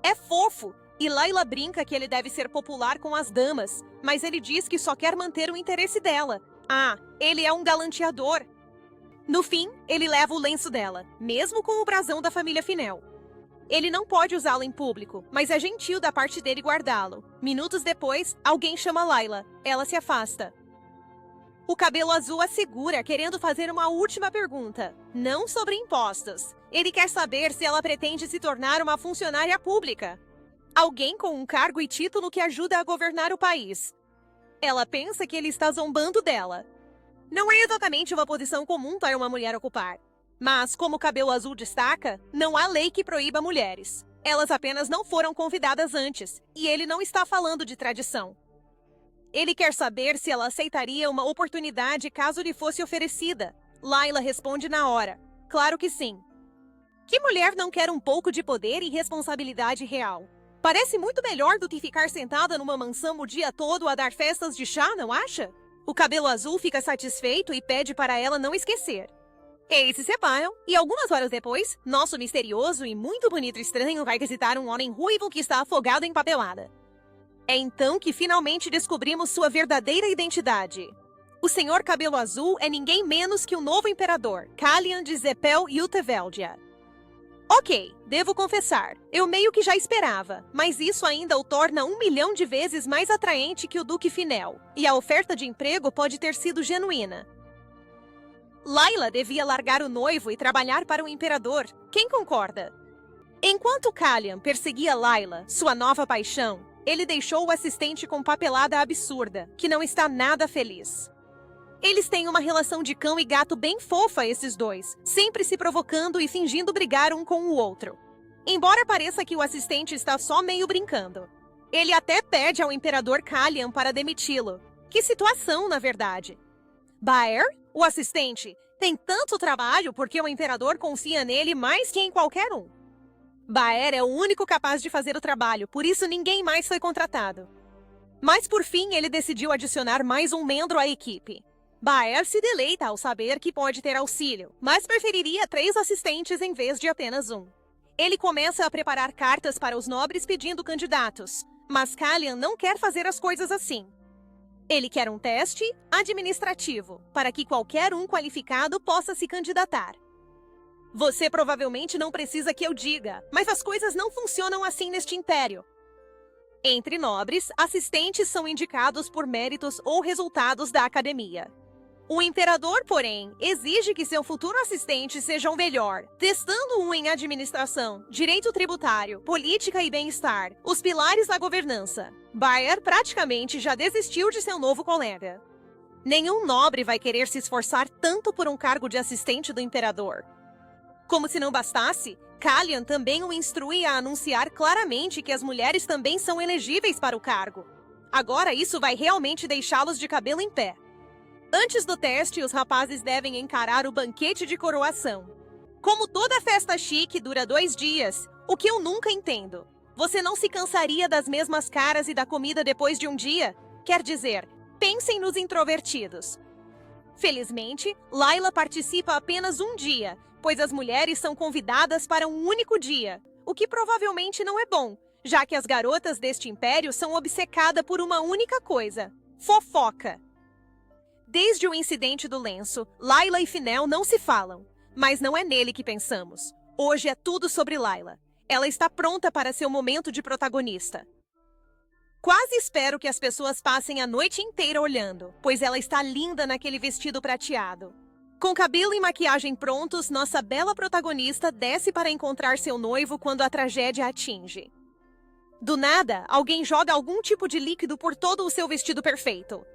É fofo, e Layla brinca que ele deve ser popular com as damas, mas ele diz que só quer manter o interesse dela. Ah, ele é um galanteador. No fim, ele leva o lenço dela, mesmo com o brasão da família Finel. Ele não pode usá-lo em público, mas é gentil da parte dele guardá-lo. Minutos depois, alguém chama Layla. Ela se afasta. O cabelo azul a segura, querendo fazer uma última pergunta. Não sobre impostos. Ele quer saber se ela pretende se tornar uma funcionária pública. Alguém com um cargo e título que ajuda a governar o país. Ela pensa que ele está zombando dela. Não é exatamente uma posição comum para uma mulher ocupar. Mas, como o cabelo azul destaca, não há lei que proíba mulheres. Elas apenas não foram convidadas antes, e ele não está falando de tradição. Ele quer saber se ela aceitaria uma oportunidade caso lhe fosse oferecida. Layla responde na hora. Claro que sim. Que mulher não quer um pouco de poder e responsabilidade real? Parece muito melhor do que ficar sentada numa mansão o dia todo a dar festas de chá, não acha? O cabelo azul fica satisfeito e pede para ela não esquecer. Eles se separam, e algumas horas depois, nosso misterioso e muito bonito estranho vai visitar um homem ruivo que está afogado em papelada. É então que finalmente descobrimos sua verdadeira identidade. O Senhor Cabelo Azul é ninguém menos que o novo imperador, Calian de Zepel e Uteveldia. Ok, devo confessar, eu meio que já esperava, mas isso ainda o torna 1 milhão de vezes mais atraente que o Duque Finel, e a oferta de emprego pode ter sido genuína. Layla devia largar o noivo e trabalhar para o imperador. Quem concorda? Enquanto Calian perseguia Layla, sua nova paixão, ele deixou o assistente com papelada absurda, que não está nada feliz. Eles têm uma relação de cão e gato bem fofa, esses dois, sempre se provocando e fingindo brigar um com o outro. Embora pareça que o assistente está só meio brincando. Ele até pede ao imperador Calian para demiti-lo. Que situação, na verdade. Baer, o assistente, tem tanto trabalho porque o imperador confia nele mais que em qualquer um. Baer é o único capaz de fazer o trabalho, por isso ninguém mais foi contratado. Mas por fim ele decidiu adicionar mais um membro à equipe. Baer se deleita ao saber que pode ter auxílio, mas preferiria 3 assistentes em vez de apenas um. Ele começa a preparar cartas para os nobres pedindo candidatos, Mas Callian não quer fazer as coisas assim. Ele quer um teste administrativo, para que qualquer um qualificado possa se candidatar. Você provavelmente não precisa que eu diga, mas as coisas não funcionam assim neste império. Entre nobres, assistentes são indicados por méritos ou resultados da academia. O imperador, porém, exige que seu futuro assistente seja o melhor, testando-o em administração, direito tributário, política e bem-estar, os pilares da governança. Baer praticamente já desistiu de seu novo colega. Nenhum nobre vai querer se esforçar tanto por um cargo de assistente do imperador. Como se não bastasse, Callian também o instrui a anunciar claramente que as mulheres também são elegíveis para o cargo. Agora isso vai realmente deixá-los de cabelo em pé. Antes do teste, os rapazes devem encarar o banquete de coroação. Como toda festa chique dura 2 dias, o que eu nunca entendo. Você não se cansaria das mesmas caras e da comida depois de um dia? Quer dizer, pensem nos introvertidos. Felizmente, Layla participa apenas um dia, pois as mulheres são convidadas para um único dia, o que provavelmente não é bom, já que as garotas deste império são obcecadas por uma única coisa: fofoca. Desde o incidente do lenço, Layla e Finel não se falam, mas não é nele que pensamos. Hoje é tudo sobre Layla. Ela está pronta para seu momento de protagonista. Quase espero que as pessoas passem a noite inteira olhando, pois ela está linda naquele vestido prateado. Com cabelo e maquiagem prontos, nossa bela protagonista desce para encontrar seu noivo quando a tragédia a atinge. Do nada, alguém joga algum tipo de líquido por todo o seu vestido perfeito.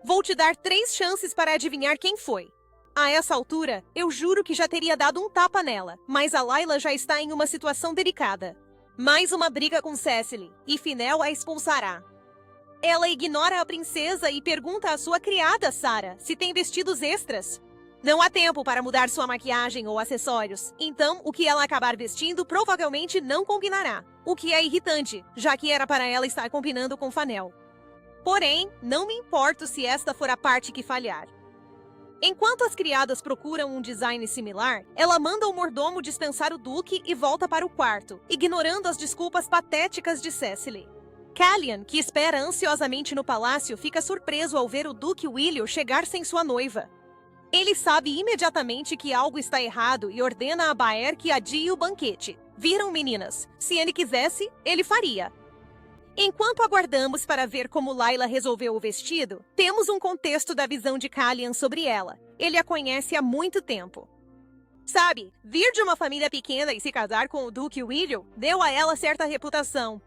Vou te dar 3 chances para adivinhar quem foi. A essa altura, eu juro que já teria dado um tapa nela, mas a Layla já está em uma situação delicada. Mais uma briga com Cecily, e Finel a expulsará. Ela ignora a princesa e pergunta à sua criada, Sarah, se tem vestidos extras. Não há tempo para mudar sua maquiagem ou acessórios, então o que ela acabar vestindo provavelmente não combinará, o que é irritante, já que era para ela estar combinando com Fanel. Porém, não me importo se esta for a parte que falhar. Enquanto as criadas procuram um design similar, ela manda o mordomo dispensar o duque e volta para o quarto, ignorando as desculpas patéticas de Cecily. Callian, que espera ansiosamente no palácio, fica surpreso ao ver o duque William chegar sem sua noiva. Ele sabe imediatamente que algo está errado e ordena a Baer que adie o banquete. Viram, meninas? Se ele quisesse, ele faria. Enquanto aguardamos para ver como Layla resolveu o vestido, temos um contexto da visão de Callian sobre ela. Ele a conhece há muito tempo. Sabe, vir de uma família pequena e se casar com o Duque William deu a ela certa reputação.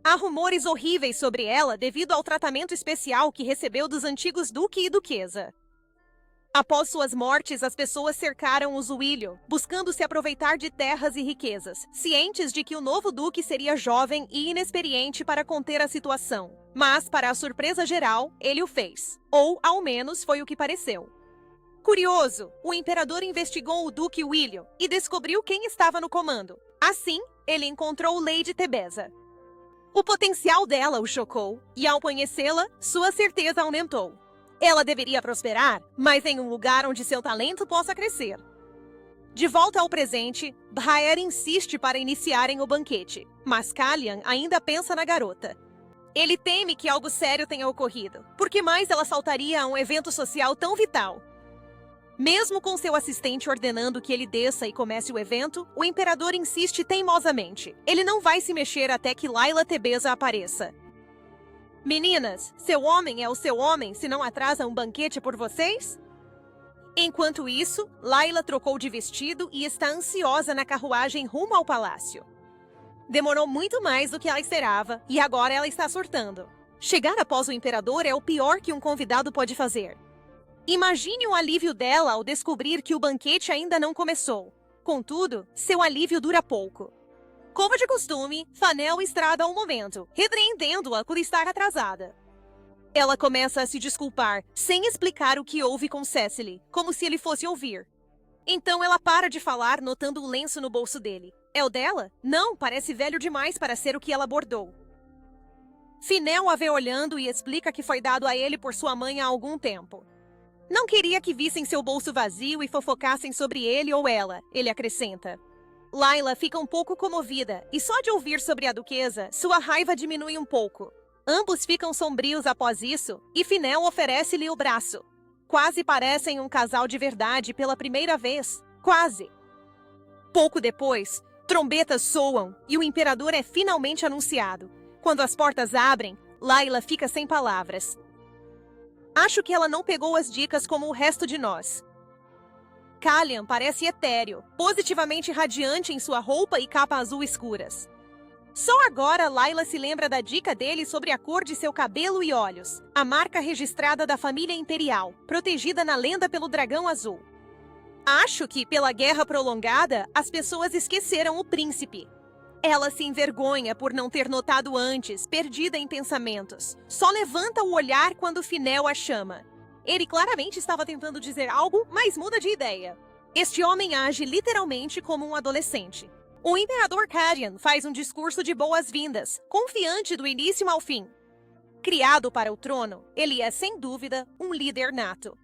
Há rumores horríveis sobre ela devido ao tratamento especial que recebeu dos antigos Duque e Duquesa. Após suas mortes, as pessoas cercaram os William, buscando se aproveitar de terras e riquezas, cientes de que o novo duque seria jovem e inexperiente para conter a situação. Mas, para a surpresa geral, ele o fez. Ou, ao menos, foi o que pareceu. Curioso, o imperador investigou o duque William e descobriu quem estava no comando. Assim, ele encontrou Lady Tebeza. O potencial dela o chocou, e ao conhecê-la, sua certeza aumentou. Ela deveria prosperar, mas em um lugar onde seu talento possa crescer. De volta ao presente, Baer insiste para iniciarem o banquete, mas Callian ainda pensa na garota. Ele teme que algo sério tenha ocorrido, porque mais ela saltaria a um evento social tão vital. Mesmo com seu assistente ordenando que ele desça e comece o evento, o imperador insiste teimosamente. Ele não vai se mexer até que Layla Tebeza apareça. Meninas, seu homem é o seu homem se não atrasa um banquete por vocês? Enquanto isso, Layla trocou de vestido e está ansiosa na carruagem rumo ao palácio. Demorou muito mais do que ela esperava e agora ela está surtando. Chegar após o imperador é o pior que um convidado pode fazer. Imagine o alívio dela ao descobrir que o banquete ainda não começou. Contudo, seu alívio dura pouco. Como de costume, Fanel estrada um momento, repreendendo-a por estar atrasada. Ela começa a se desculpar, sem explicar o que houve com Cecily, como se ele fosse ouvir. Então ela para de falar, notando o lenço no bolso dele. É o dela? Não, parece velho demais para ser o que ela bordou. Finel a vê olhando e explica que foi dado a ele por sua mãe há algum tempo. Não queria que vissem seu bolso vazio e fofocassem sobre ele ou ela, ele acrescenta. Layla fica um pouco comovida, e só de ouvir sobre a duquesa, sua raiva diminui um pouco. Ambos ficam sombrios após isso, e Finel oferece-lhe o braço. Quase parecem um casal de verdade pela primeira vez. Quase. Pouco depois, trombetas soam e o imperador é finalmente anunciado. Quando as portas abrem, Layla fica sem palavras. Acho que ela não pegou as dicas como o resto de nós. Callian parece etéreo, positivamente radiante em sua roupa e capa azul escuras. Só agora Layla se lembra da dica dele sobre a cor de seu cabelo e olhos, a marca registrada da família imperial, protegida na lenda pelo dragão azul. Acho que, pela guerra prolongada, as pessoas esqueceram o príncipe. Ela se envergonha por não ter notado antes, perdida em pensamentos. Só levanta o olhar quando Finel a chama. Ele claramente estava tentando dizer algo, mas muda de ideia. Este homem age literalmente como um adolescente. O imperador Carian faz um discurso de boas-vindas, confiante do início ao fim. Criado para o trono, ele é, sem dúvida, um líder nato.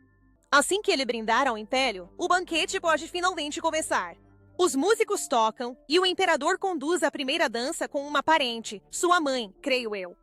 Assim que ele brindar ao império, o banquete pode finalmente começar. Os músicos tocam e o imperador conduz a primeira dança com uma parente, sua mãe, creio eu.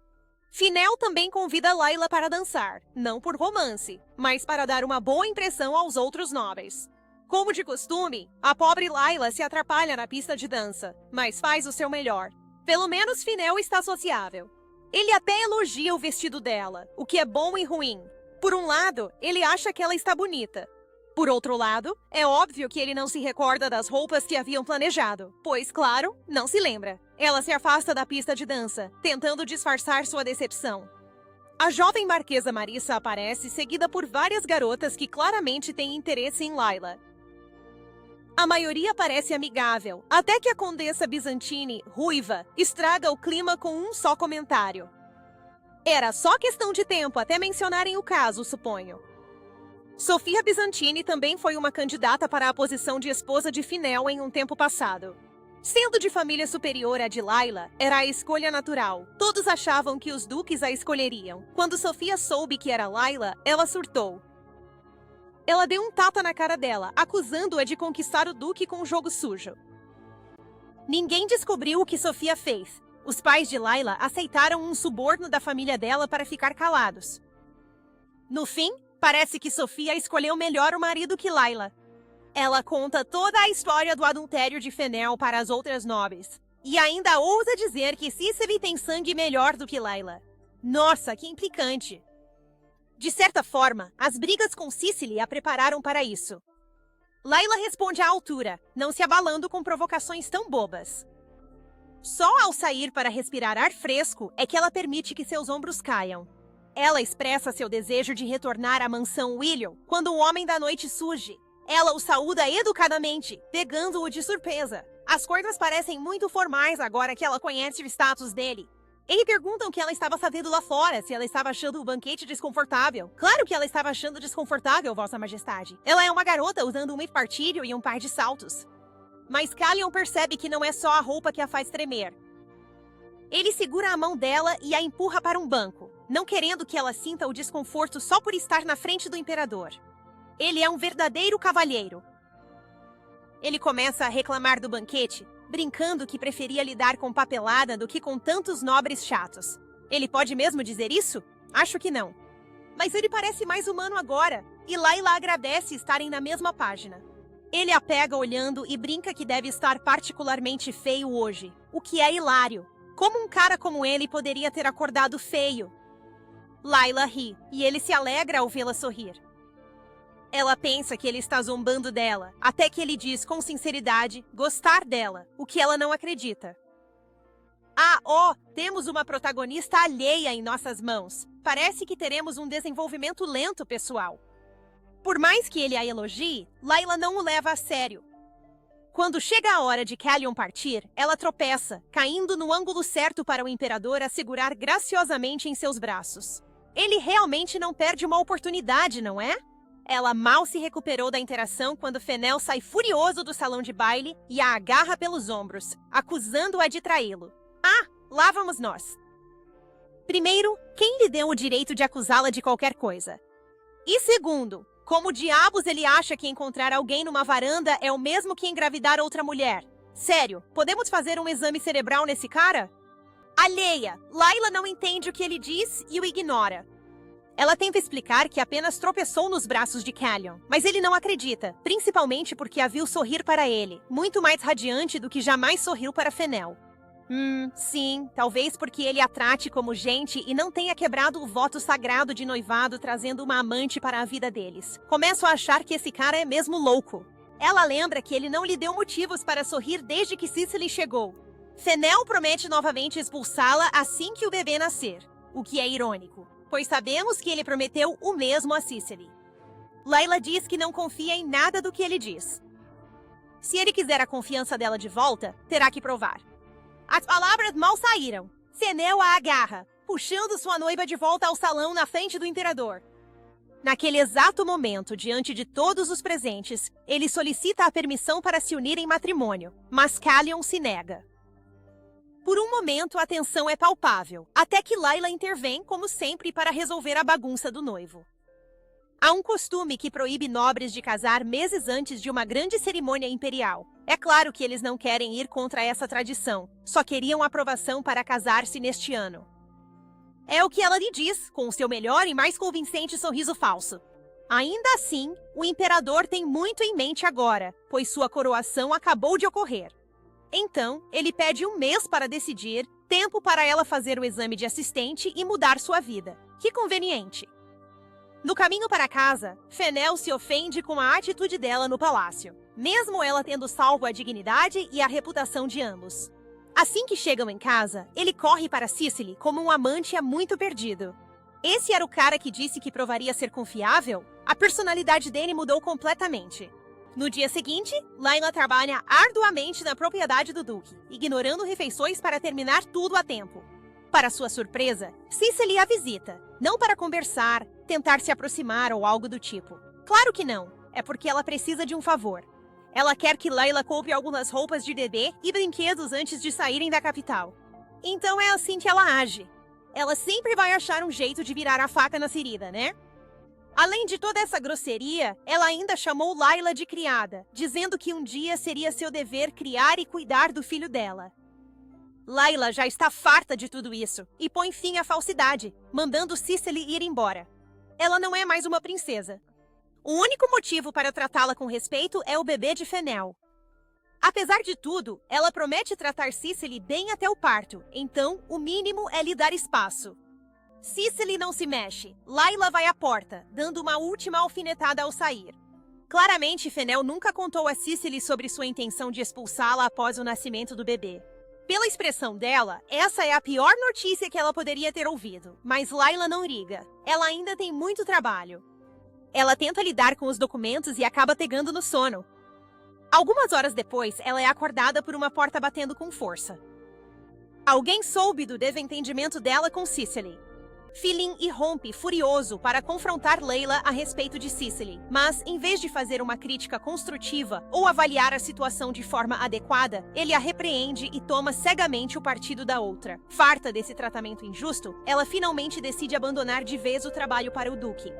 Finel também convida Layla para dançar, não por romance, mas para dar uma boa impressão aos outros nobres. Como de costume, a pobre Layla se atrapalha na pista de dança, mas faz o seu melhor. Pelo menos Finel está sociável. Ele até elogia o vestido dela, o que é bom e ruim. Por um lado, ele acha que ela está bonita. Por outro lado, é óbvio que ele não se recorda das roupas que haviam planejado, pois, claro, não se lembra. Ela se afasta da pista de dança, tentando disfarçar sua decepção. A jovem Marquesa Marissa aparece, seguida por várias garotas que claramente têm interesse em Layla. A maioria parece amigável, até que a Condessa Bizantini, ruiva, estraga o clima com um só comentário. Era só questão de tempo até mencionarem o caso, suponho. Sofia Bizantini também foi uma candidata para a posição de esposa de Finel em um tempo passado. Sendo de família superior à de Layla, era a escolha natural. Todos achavam que os duques a escolheriam. Quando Sofia soube que era Layla, ela surtou. Ela deu um tapa na cara dela, acusando-a de conquistar o duque com um jogo sujo. Ninguém descobriu o que Sofia fez. Os pais de Layla aceitaram um suborno da família dela para ficar calados. No fim, parece que Sofia escolheu melhor o marido que Layla. Ela conta toda a história do adultério de Finel para as outras nobres. E ainda ousa dizer que Cicely tem sangue melhor do que Layla. Nossa, que implicante! De certa forma, as brigas com Cicely a prepararam para isso. Layla responde à altura, não se abalando com provocações tão bobas. Só ao sair para respirar ar fresco é que ela permite que seus ombros caiam. Ela expressa seu desejo de retornar à mansão William quando o homem da noite surge. Ela o saúda educadamente, pegando-o de surpresa. As coisas parecem muito formais agora que ela conhece o status dele. Eles perguntam o que ela estava fazendo lá fora, se ela estava achando o banquete desconfortável. Claro que ela estava achando desconfortável, Vossa Majestade. Ela é uma garota usando um espartilho e um par de saltos. Mas Callian percebe que não é só a roupa que a faz tremer. Ele segura a mão dela e a empurra para um banco, não querendo que ela sinta o desconforto só por estar na frente do imperador. Ele é um verdadeiro cavalheiro. Ele começa a reclamar do banquete, brincando que preferia lidar com papelada do que com tantos nobres chatos. Ele pode mesmo dizer isso? Acho que não. Mas ele parece mais humano agora, e Layla agradece estarem na mesma página. Ele a pega olhando e brinca que deve estar particularmente feio hoje, o que é hilário. Como um cara como ele poderia ter acordado feio? Layla ri, e ele se alegra ao vê-la sorrir. Ela pensa que ele está zombando dela, até que ele diz com sinceridade gostar dela, o que ela não acredita. Temos uma protagonista alheia em nossas mãos. Parece que teremos um desenvolvimento lento, pessoal. Por mais que ele a elogie, Layla não o leva a sério. Quando chega a hora de Callian partir, ela tropeça, caindo no ângulo certo para o imperador a segurar graciosamente em seus braços. Ele realmente não perde uma oportunidade, não é? Ela mal se recuperou da interação quando Fenel sai furioso do salão de baile e a agarra pelos ombros, acusando-a de traí-lo. Lá vamos nós. Primeiro, quem lhe deu o direito de acusá-la de qualquer coisa? E segundo, como diabos ele acha que encontrar alguém numa varanda é o mesmo que engravidar outra mulher? Sério, podemos fazer um exame cerebral nesse cara? Alheia, Layla não entende o que ele diz e o ignora. Ela tenta explicar que apenas tropeçou nos braços de Callion, mas ele não acredita, principalmente porque a viu sorrir para ele, muito mais radiante do que jamais sorriu para Fennel. Sim, talvez porque ele a trate como gente e não tenha quebrado o voto sagrado de noivado trazendo uma amante para a vida deles. Começo a achar que esse cara é mesmo louco. Ela lembra que ele não lhe deu motivos para sorrir desde que Cicely chegou. Fennel promete novamente expulsá-la assim que o bebê nascer, o que é irônico, pois sabemos que ele prometeu o mesmo a Cicely. Layla diz que não confia em nada do que ele diz. Se ele quiser a confiança dela de volta, terá que provar. As palavras mal saíram. Fennel a agarra, puxando sua noiva de volta ao salão na frente do imperador. Naquele exato momento, diante de todos os presentes, ele solicita a permissão para se unir em matrimônio, mas Callion se nega. Por um momento, a tensão é palpável, até que Layla intervém, como sempre, para resolver a bagunça do noivo. Há um costume que proíbe nobres de casar meses antes de uma grande cerimônia imperial. É claro que eles não querem ir contra essa tradição, só queriam aprovação para casar-se neste ano. É o que ela lhe diz, com o seu melhor e mais convincente sorriso falso. Ainda assim, o imperador tem muito em mente agora, pois sua coroação acabou de ocorrer. Então, ele pede um mês para decidir, tempo para ela fazer o exame de assistente e mudar sua vida. Que conveniente! No caminho para casa, Fennel se ofende com a atitude dela no palácio, mesmo ela tendo salvo a dignidade e a reputação de ambos. Assim que chegam em casa, ele corre para Cicely como um amante muito perdido. Esse era o cara que disse que provaria ser confiável? A personalidade dele mudou completamente. No dia seguinte, Layla trabalha arduamente na propriedade do Duque, ignorando refeições para terminar tudo a tempo. Para sua surpresa, Cicely a visita, não para conversar, tentar se aproximar ou algo do tipo. Claro que não, é porque ela precisa de um favor. Ela quer que Layla compre algumas roupas de bebê e brinquedos antes de saírem da capital. Então é assim que ela age. Ela sempre vai achar um jeito de virar a faca na ferida, né? Além de toda essa grosseria, ela ainda chamou Layla de criada, dizendo que um dia seria seu dever criar e cuidar do filho dela. Layla já está farta de tudo isso e põe fim à falsidade, mandando Cicely ir embora. Ela não é mais uma princesa. O único motivo para tratá-la com respeito é o bebê de Fennel. Apesar de tudo, ela promete tratar Cicely bem até o parto, então o mínimo é lhe dar espaço. Cicely não se mexe. Layla vai à porta, dando uma última alfinetada ao sair. Claramente, Fennel nunca contou a Cicely sobre sua intenção de expulsá-la após o nascimento do bebê. Pela expressão dela, essa é a pior notícia que ela poderia ter ouvido, mas Layla não liga. Ela ainda tem muito trabalho. Ela tenta lidar com os documentos e acaba pegando no sono. Algumas horas depois, ela é acordada por uma porta batendo com força. Alguém soube do desentendimento dela com Cicely. Philin irrompe furioso para confrontar Layla a respeito de Cicely, mas, em vez de fazer uma crítica construtiva ou avaliar a situação de forma adequada, ele a repreende e toma cegamente o partido da outra. Farta desse tratamento injusto, ela finalmente decide abandonar de vez o trabalho para o Duque.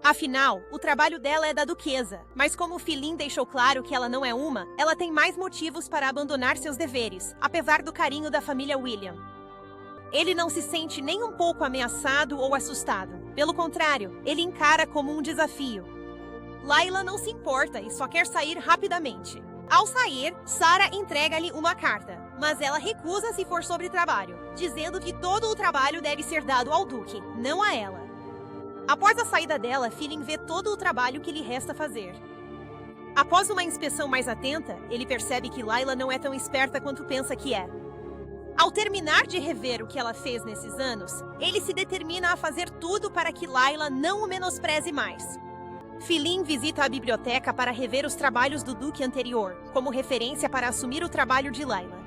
Afinal, o trabalho dela é da duquesa, mas como Philin deixou claro que ela não é uma, ela tem mais motivos para abandonar seus deveres, apesar do carinho da família William. Ele não se sente nem um pouco ameaçado ou assustado. Pelo contrário, ele encara como um desafio. Layla não se importa e só quer sair rapidamente. Ao sair, Sarah entrega-lhe uma carta, mas ela recusa se for sobre trabalho, dizendo que todo o trabalho deve ser dado ao Duque, não a ela. Após a saída dela, Philin vê todo o trabalho que lhe resta fazer. Após uma inspeção mais atenta, ele percebe que Layla não é tão esperta quanto pensa que é. Ao terminar de rever o que ela fez nesses anos, ele se determina a fazer tudo para que Layla não o menospreze mais. Philin visita a biblioteca para rever os trabalhos do Duque anterior, como referência para assumir o trabalho de Layla.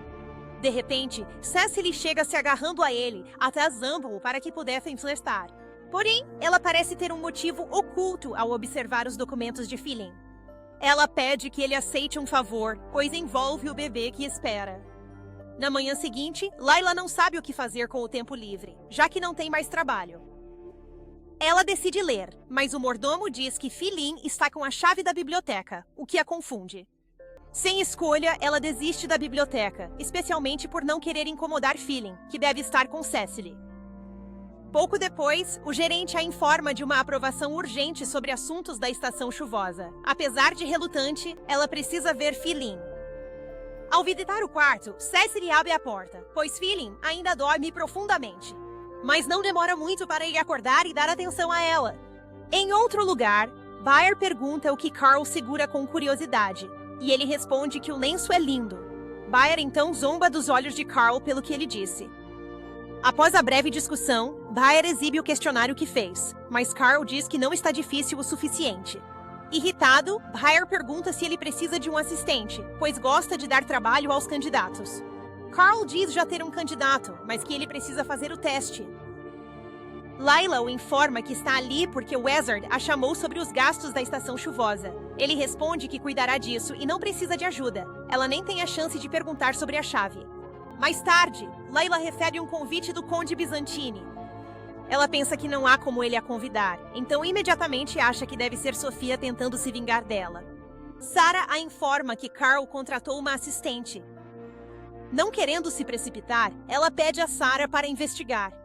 De repente, Cecily chega se agarrando a ele, atrasando-o para que pudessem flertar. Porém, ela parece ter um motivo oculto ao observar os documentos de Philin. Ela pede que ele aceite um favor, pois envolve o bebê que espera. Na manhã seguinte, Layla não sabe o que fazer com o tempo livre, já que não tem mais trabalho. Ela decide ler, mas o mordomo diz que Philin está com a chave da biblioteca, o que a confunde. Sem escolha, ela desiste da biblioteca, especialmente por não querer incomodar Philin, que deve estar com Cecily. Pouco depois, o gerente a informa de uma aprovação urgente sobre assuntos da estação chuvosa. Apesar de relutante, ela precisa ver Philin. Ao visitar o quarto, Cecily abre a porta, pois Philin ainda dorme profundamente. Mas não demora muito para ele acordar e dar atenção a ela. Em outro lugar, Baer pergunta o que Carl segura com curiosidade, e ele responde que o lenço é lindo. Baer então zomba dos olhos de Carl pelo que ele disse. Após a breve discussão, Baer exibe o questionário que fez, mas Carl diz que não está difícil o suficiente. Irritado, Baer pergunta se ele precisa de um assistente, pois gosta de dar trabalho aos candidatos. Carl diz já ter um candidato, mas que ele precisa fazer o teste. Layla o informa que está ali porque Wizard a chamou sobre os gastos da estação chuvosa. Ele responde que cuidará disso e não precisa de ajuda. Ela nem tem a chance de perguntar sobre a chave. Mais tarde, Layla recebe um convite do Conde Byzantine. Ela pensa que não há como ele a convidar, então imediatamente acha que deve ser Sofia tentando se vingar dela. Sarah a informa que Carl contratou uma assistente. Não querendo se precipitar, ela pede a Sarah para investigar.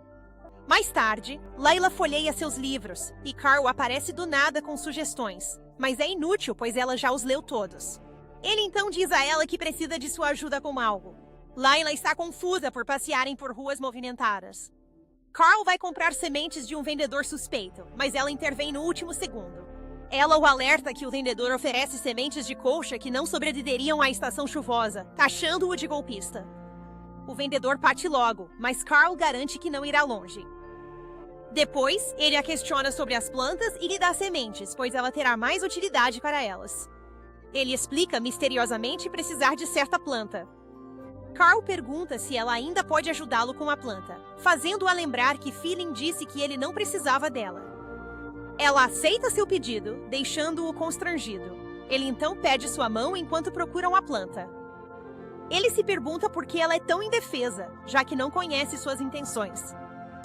Mais tarde, Layla folheia seus livros, e Carl aparece do nada com sugestões, mas é inútil, pois ela já os leu todos. Ele então diz a ela que precisa de sua ajuda com algo. Layla está confusa por passearem por ruas movimentadas. Carl vai comprar sementes de um vendedor suspeito, mas ela intervém no último segundo. Ela o alerta que o vendedor oferece sementes de colcha que não sobreviveriam à estação chuvosa, taxando-o de golpista. O vendedor parte logo, mas Carl garante que não irá longe. Depois, ele a questiona sobre as plantas e lhe dá sementes, pois ela terá mais utilidade para elas. Ele explica misteriosamente precisar de certa planta. Carl pergunta se ela ainda pode ajudá-lo com a planta, fazendo-a lembrar que Philin disse que ele não precisava dela. Ela aceita seu pedido, deixando-o constrangido. Ele então pede sua mão enquanto procuram a planta. Ele se pergunta por que ela é tão indefesa, já que não conhece suas intenções.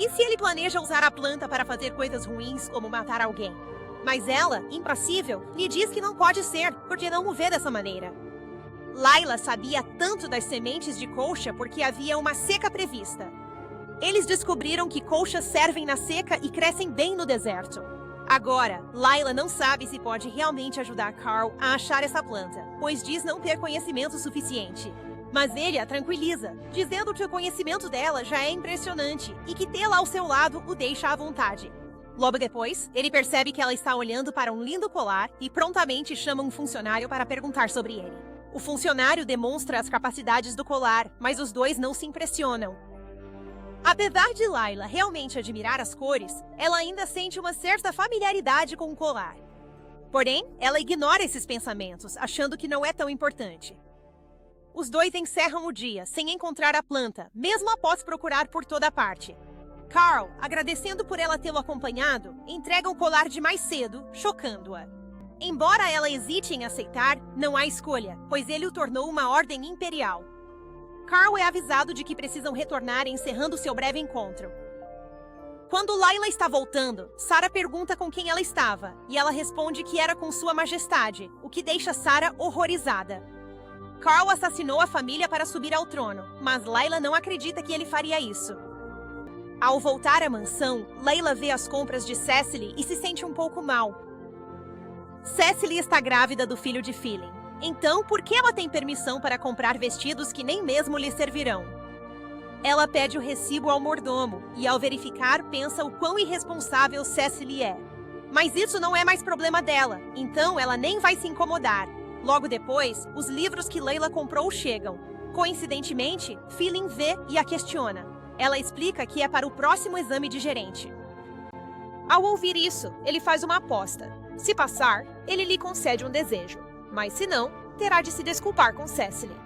E se ele planeja usar a planta para fazer coisas ruins, como matar alguém? Mas ela, impassível, lhe diz que não pode ser, porque não o vê dessa maneira. Layla sabia tanto das sementes de colcha porque havia uma seca prevista. Eles descobriram que colchas servem na seca e crescem bem no deserto. Agora, Layla não sabe se pode realmente ajudar Carl a achar essa planta, pois diz não ter conhecimento suficiente. Mas ele a tranquiliza, dizendo que o conhecimento dela já é impressionante e que tê-la ao seu lado o deixa à vontade. Logo depois, ele percebe que ela está olhando para um lindo colar e prontamente chama um funcionário para perguntar sobre ele. O funcionário demonstra as capacidades do colar, mas os dois não se impressionam. Apesar de Layla realmente admirar as cores, ela ainda sente uma certa familiaridade com o colar. Porém, ela ignora esses pensamentos, achando que não é tão importante. Os dois encerram o dia, sem encontrar a planta, mesmo após procurar por toda parte. Carl, agradecendo por ela tê-lo acompanhado, entrega o colar de mais cedo, chocando-a. Embora ela hesite em aceitar, não há escolha, pois ele o tornou uma ordem imperial. Carl é avisado de que precisam retornar, encerrando seu breve encontro. Quando Layla está voltando, Sarah pergunta com quem ela estava, e ela responde que era com Sua Majestade, o que deixa Sarah horrorizada. Carl assassinou a família para subir ao trono, mas Layla não acredita que ele faria isso. Ao voltar à mansão, Layla vê as compras de Cecily e se sente um pouco mal. Cecily está grávida do filho de Philin. Então, por que ela tem permissão para comprar vestidos que nem mesmo lhe servirão? Ela pede o recibo ao mordomo e, ao verificar, pensa o quão irresponsável Cecily é. Mas isso não é mais problema dela, então ela nem vai se incomodar. Logo depois, os livros que Layla comprou chegam. Coincidentemente, Philin vê e a questiona. Ela explica que é para o próximo exame de gerente. Ao ouvir isso, ele faz uma aposta. Se passar, ele lhe concede um desejo. Mas se não, terá de se desculpar com Cecily.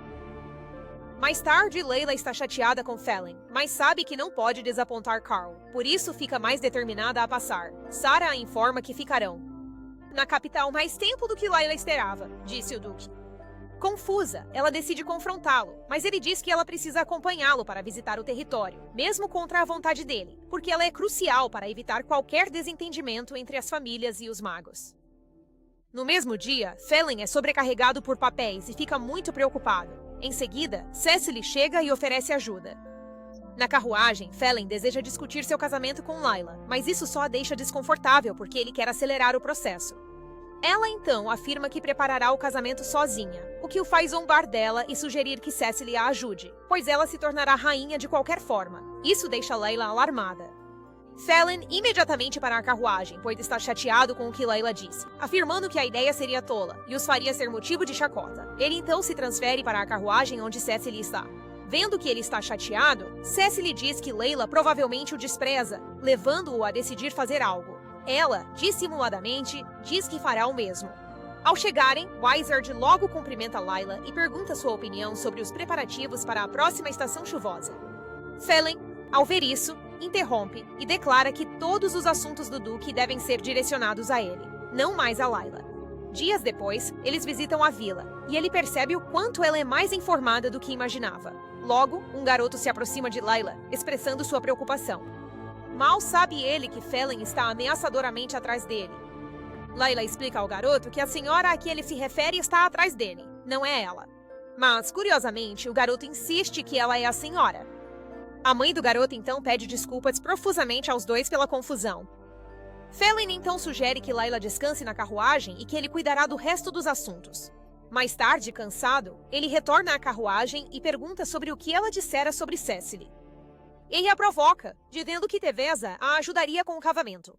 Mais tarde, Layla está chateada com Felin, mas sabe que não pode desapontar Carl. Por isso, fica mais determinada a passar. Sarah a informa que ficarão na capital mais tempo do que Layla esperava, disse o Duque. Confusa, ela decide confrontá-lo, mas ele diz que ela precisa acompanhá-lo para visitar o território, mesmo contra a vontade dele, porque ela é crucial para evitar qualquer desentendimento entre as famílias e os magos. No mesmo dia, Felin é sobrecarregado por papéis e fica muito preocupado. Em seguida, Cecily chega e oferece ajuda. Na carruagem, Felin deseja discutir seu casamento com Lila, mas isso só a deixa desconfortável porque ele quer acelerar o processo. Ela então afirma que preparará o casamento sozinha, o que o faz zombar dela e sugerir que Cecily a ajude, pois ela se tornará rainha de qualquer forma. Isso deixa Layla alarmada. Felin imediatamente para a carruagem, pois está chateado com o que Layla disse, afirmando que a ideia seria tola e os faria ser motivo de chacota. Ele então se transfere para a carruagem onde Cecily está. Vendo que ele está chateado, Cecily diz que Layla provavelmente o despreza, levando-o a decidir fazer algo. Ela, dissimuladamente, diz que fará o mesmo. Ao chegarem, Wizard logo cumprimenta Layla e pergunta sua opinião sobre os preparativos para a próxima estação chuvosa. Felin, ao ver isso, interrompe e declara que todos os assuntos do Duque devem ser direcionados a ele, não mais a Layla. Dias depois, eles visitam a vila, e ele percebe o quanto ela é mais informada do que imaginava. Logo, um garoto se aproxima de Layla, expressando sua preocupação. Mal sabe ele que Felin está ameaçadoramente atrás dele. Layla explica ao garoto que a senhora a que ele se refere está atrás dele, não é ela. Mas, curiosamente, o garoto insiste que ela é a senhora. A mãe do garoto então pede desculpas profusamente aos dois pela confusão. Felin então sugere que Layla descanse na carruagem e que ele cuidará do resto dos assuntos. Mais tarde, cansado, ele retorna à carruagem e pergunta sobre o que ela dissera sobre Cecily. Ele a provoca, dizendo que Teveza a ajudaria com o casamento.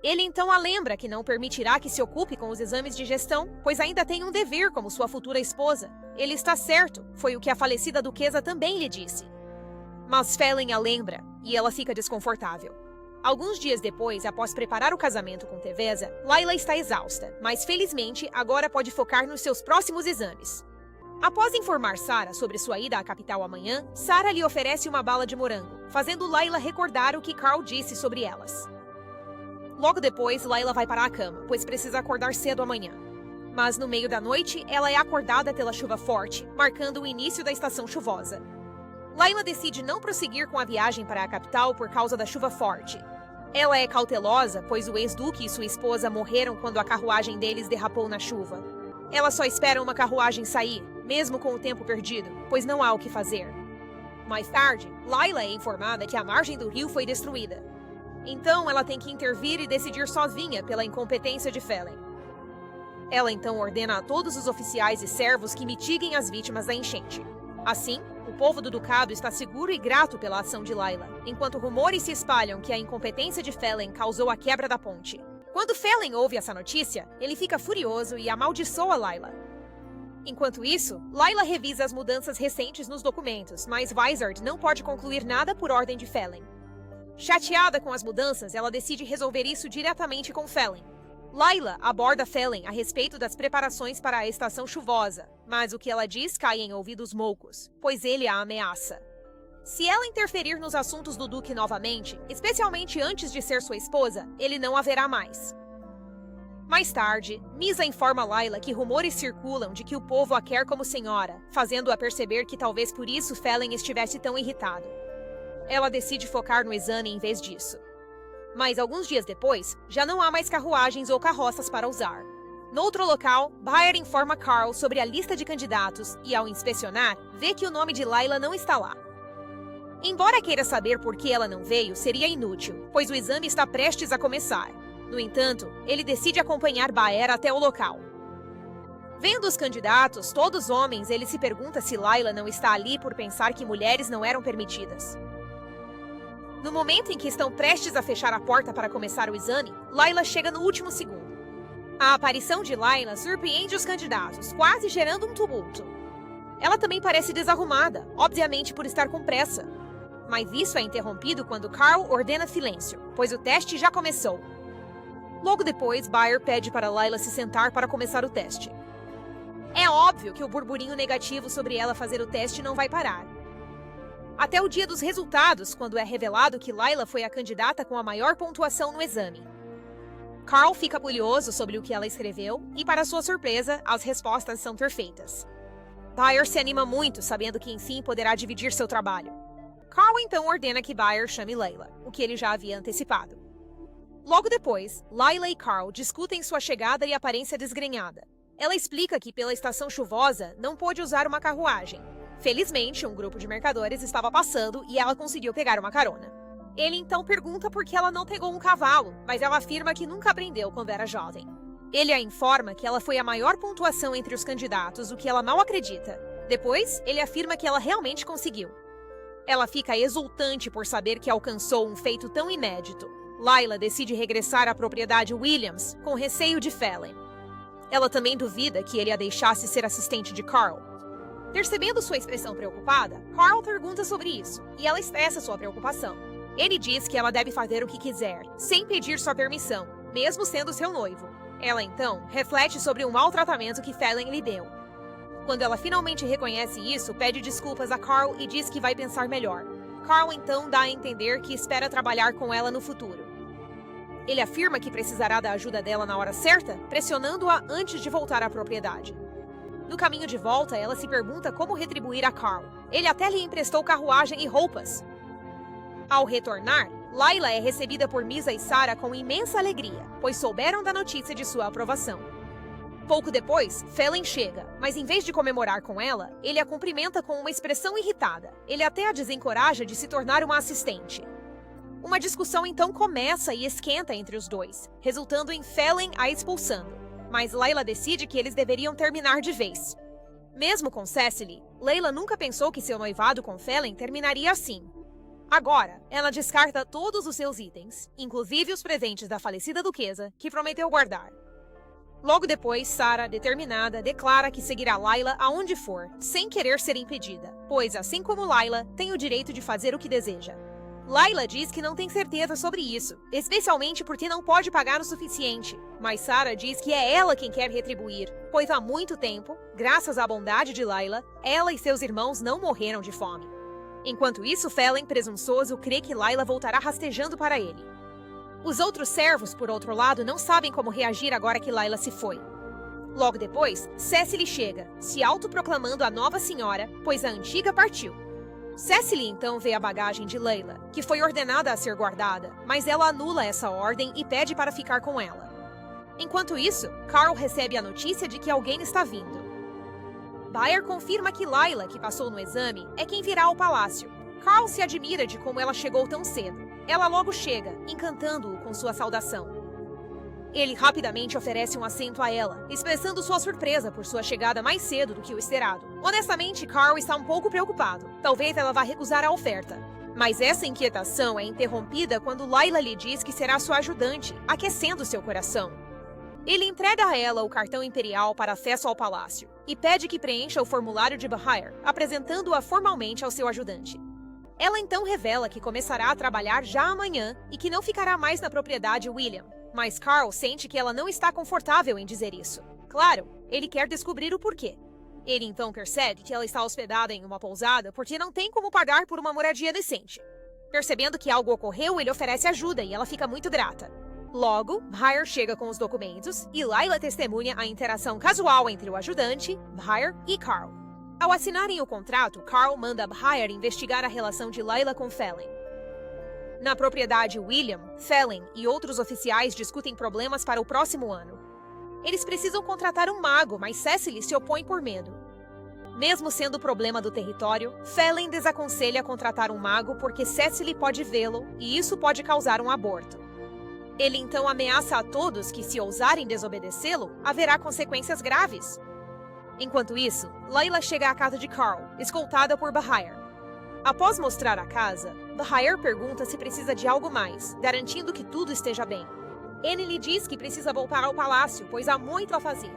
Ele então a lembra que não permitirá que se ocupe com os exames de gestão, pois ainda tem um dever como sua futura esposa. Ele está certo, foi o que a falecida duquesa também lhe disse. Mas Felin a lembra, e ela fica desconfortável. Alguns dias depois, após preparar o casamento com Teveza, Layla está exausta, mas felizmente agora pode focar nos seus próximos exames. Após informar Sarah sobre sua ida à capital amanhã, Sarah lhe oferece uma bala de morango, fazendo Layla recordar o que Carl disse sobre elas. Logo depois, Layla vai para a cama, pois precisa acordar cedo amanhã. Mas no meio da noite, ela é acordada pela chuva forte, marcando o início da estação chuvosa. Layla decide não prosseguir com a viagem para a capital por causa da chuva forte. Ela é cautelosa, pois o ex-duque e sua esposa morreram quando a carruagem deles derrapou na chuva. Ela só espera uma carruagem sair, mesmo com o tempo perdido, pois não há o que fazer. Mais tarde, Layla é informada que a margem do rio foi destruída. Então ela tem que intervir e decidir sozinha pela incompetência de Felin. Ela então ordena a todos os oficiais e servos que mitiguem as vítimas da enchente. Assim, o povo do ducado está seguro e grato pela ação de Layla, enquanto rumores se espalham que a incompetência de Felin causou a quebra da ponte. Quando Felin ouve essa notícia, ele fica furioso e amaldiçoa Layla. Enquanto isso, Layla revisa as mudanças recentes nos documentos, mas Wizard não pode concluir nada por ordem de Felin. Chateada com as mudanças, ela decide resolver isso diretamente com Felin. Layla aborda Felin a respeito das preparações para a estação chuvosa, mas o que ela diz cai em ouvidos moucos, pois ele a ameaça. Se ela interferir nos assuntos do Duque novamente, especialmente antes de ser sua esposa, ele não a verá mais. Mais tarde, Misa informa Layla que rumores circulam de que o povo a quer como senhora, fazendo-a perceber que talvez por isso Felin estivesse tão irritado. Ela decide focar no exame em vez disso. Mas alguns dias depois, já não há mais carruagens ou carroças para usar. Noutro local, Baer informa Carl sobre a lista de candidatos e, ao inspecionar, vê que o nome de Layla não está lá. Embora queira saber por que ela não veio, seria inútil, pois o exame está prestes a começar. No entanto, ele decide acompanhar Baer até o local. Vendo os candidatos, todos homens, ele se pergunta se Layla não está ali por pensar que mulheres não eram permitidas. No momento em que estão prestes a fechar a porta para começar o exame, Layla chega no último segundo. A aparição de Layla surpreende os candidatos, quase gerando um tumulto. Ela também parece desarrumada, obviamente por estar com pressa. Mas isso é interrompido quando Carl ordena silêncio, pois o teste já começou. Logo depois, Baer pede para Layla se sentar para começar o teste. É óbvio que o burburinho negativo sobre ela fazer o teste não vai parar. Até o dia dos resultados, quando é revelado que Layla foi a candidata com a maior pontuação no exame. Carl fica curioso sobre o que ela escreveu e, para sua surpresa, as respostas são perfeitas. Baer se anima muito, sabendo que enfim poderá dividir seu trabalho. Carl então ordena que Baer chame Layla, o que ele já havia antecipado. Logo depois, Layla e Carl discutem sua chegada e aparência desgrenhada. Ela explica que pela estação chuvosa não pôde usar uma carruagem. Felizmente, um grupo de mercadores estava passando e ela conseguiu pegar uma carona. Ele então pergunta por que ela não pegou um cavalo, mas ela afirma que nunca aprendeu quando era jovem. Ele a informa que ela foi a maior pontuação entre os candidatos, o que ela mal acredita. Depois, ele afirma que ela realmente conseguiu. Ela fica exultante por saber que alcançou um feito tão inédito. Layla decide regressar à propriedade Williams, com receio de Felin. Ela também duvida que ele a deixasse ser assistente de Carl. Percebendo sua expressão preocupada, Carl pergunta sobre isso, e ela expressa sua preocupação. Ele diz que ela deve fazer o que quiser, sem pedir sua permissão, mesmo sendo seu noivo. Ela, então, reflete sobre o mau tratamento que Felin lhe deu. Quando ela finalmente reconhece isso, pede desculpas a Carl e diz que vai pensar melhor. Carl, então, dá a entender que espera trabalhar com ela no futuro. Ele afirma que precisará da ajuda dela na hora certa, pressionando-a antes de voltar à propriedade. No caminho de volta, ela se pergunta como retribuir a Carl. Ele até lhe emprestou carruagem e roupas. Ao retornar, Layla é recebida por Misa e Sarah com imensa alegria, pois souberam da notícia de sua aprovação. Pouco depois, Felin chega, mas em vez de comemorar com ela, ele a cumprimenta com uma expressão irritada. Ele até a desencoraja de se tornar uma assistente. Uma discussão então começa e esquenta entre os dois, resultando em Felin a expulsando. Mas Layla decide que eles deveriam terminar de vez. Mesmo com Cecily, Layla nunca pensou que seu noivado com Felin terminaria assim. Agora, ela descarta todos os seus itens, inclusive os presentes da falecida duquesa, que prometeu guardar. Logo depois, Sarah, determinada, declara que seguirá Layla aonde for, sem querer ser impedida, pois, assim como Layla, tem o direito de fazer o que deseja. Layla diz que não tem certeza sobre isso, especialmente porque não pode pagar o suficiente. Mas Sarah diz que é ela quem quer retribuir, pois há muito tempo, graças à bondade de Layla, ela e seus irmãos não morreram de fome. Enquanto isso, Felin, presunçoso, crê que Layla voltará rastejando para ele. Os outros servos, por outro lado, não sabem como reagir agora que Layla se foi. Logo depois, Cecily chega, se autoproclamando a nova senhora, pois a antiga partiu. Cecily então vê a bagagem de Layla, que foi ordenada a ser guardada, mas ela anula essa ordem e pede para ficar com ela. Enquanto isso, Carl recebe a notícia de que alguém está vindo. Bayer confirma que Layla, que passou no exame, é quem virá ao palácio. Carl se admira de como ela chegou tão cedo. Ela logo chega, encantando-o com sua saudação. Ele rapidamente oferece um assento a ela, expressando sua surpresa por sua chegada mais cedo do que o esperado. Honestamente, Carl está um pouco preocupado. Talvez ela vá recusar a oferta. Mas essa inquietação é interrompida quando Layla lhe diz que será sua ajudante, aquecendo seu coração. Ele entrega a ela o cartão imperial para acesso ao palácio e pede que preencha o formulário de Bahair, apresentando-a formalmente ao seu ajudante. Ela então revela que começará a trabalhar já amanhã e que não ficará mais na propriedade William. Mas Carl sente que ela não está confortável em dizer isso. Claro, ele quer descobrir o porquê. Ele então percebe que ela está hospedada em uma pousada porque não tem como pagar por uma moradia decente. Percebendo que algo ocorreu, ele oferece ajuda e ela fica muito grata. Logo, Bahair chega com os documentos e Layla testemunha a interação casual entre o ajudante, Bahair e Carl. Ao assinarem o contrato, Carl manda Bahair investigar a relação de Layla com Felin. Na propriedade William, Felin e outros oficiais discutem problemas para o próximo ano. Eles precisam contratar um mago, mas Cecily se opõe por medo. Mesmo sendo o problema do território, Felin desaconselha contratar um mago porque Cecily pode vê-lo e isso pode causar um aborto. Ele então ameaça a todos que, se ousarem desobedecê-lo, haverá consequências graves. Enquanto isso, Layla chega à casa de Carl, escoltada por Bahair. Após mostrar a casa, Bahair pergunta se precisa de algo mais, garantindo que tudo esteja bem. Ele lhe diz que precisa voltar ao palácio, pois há muito a fazer.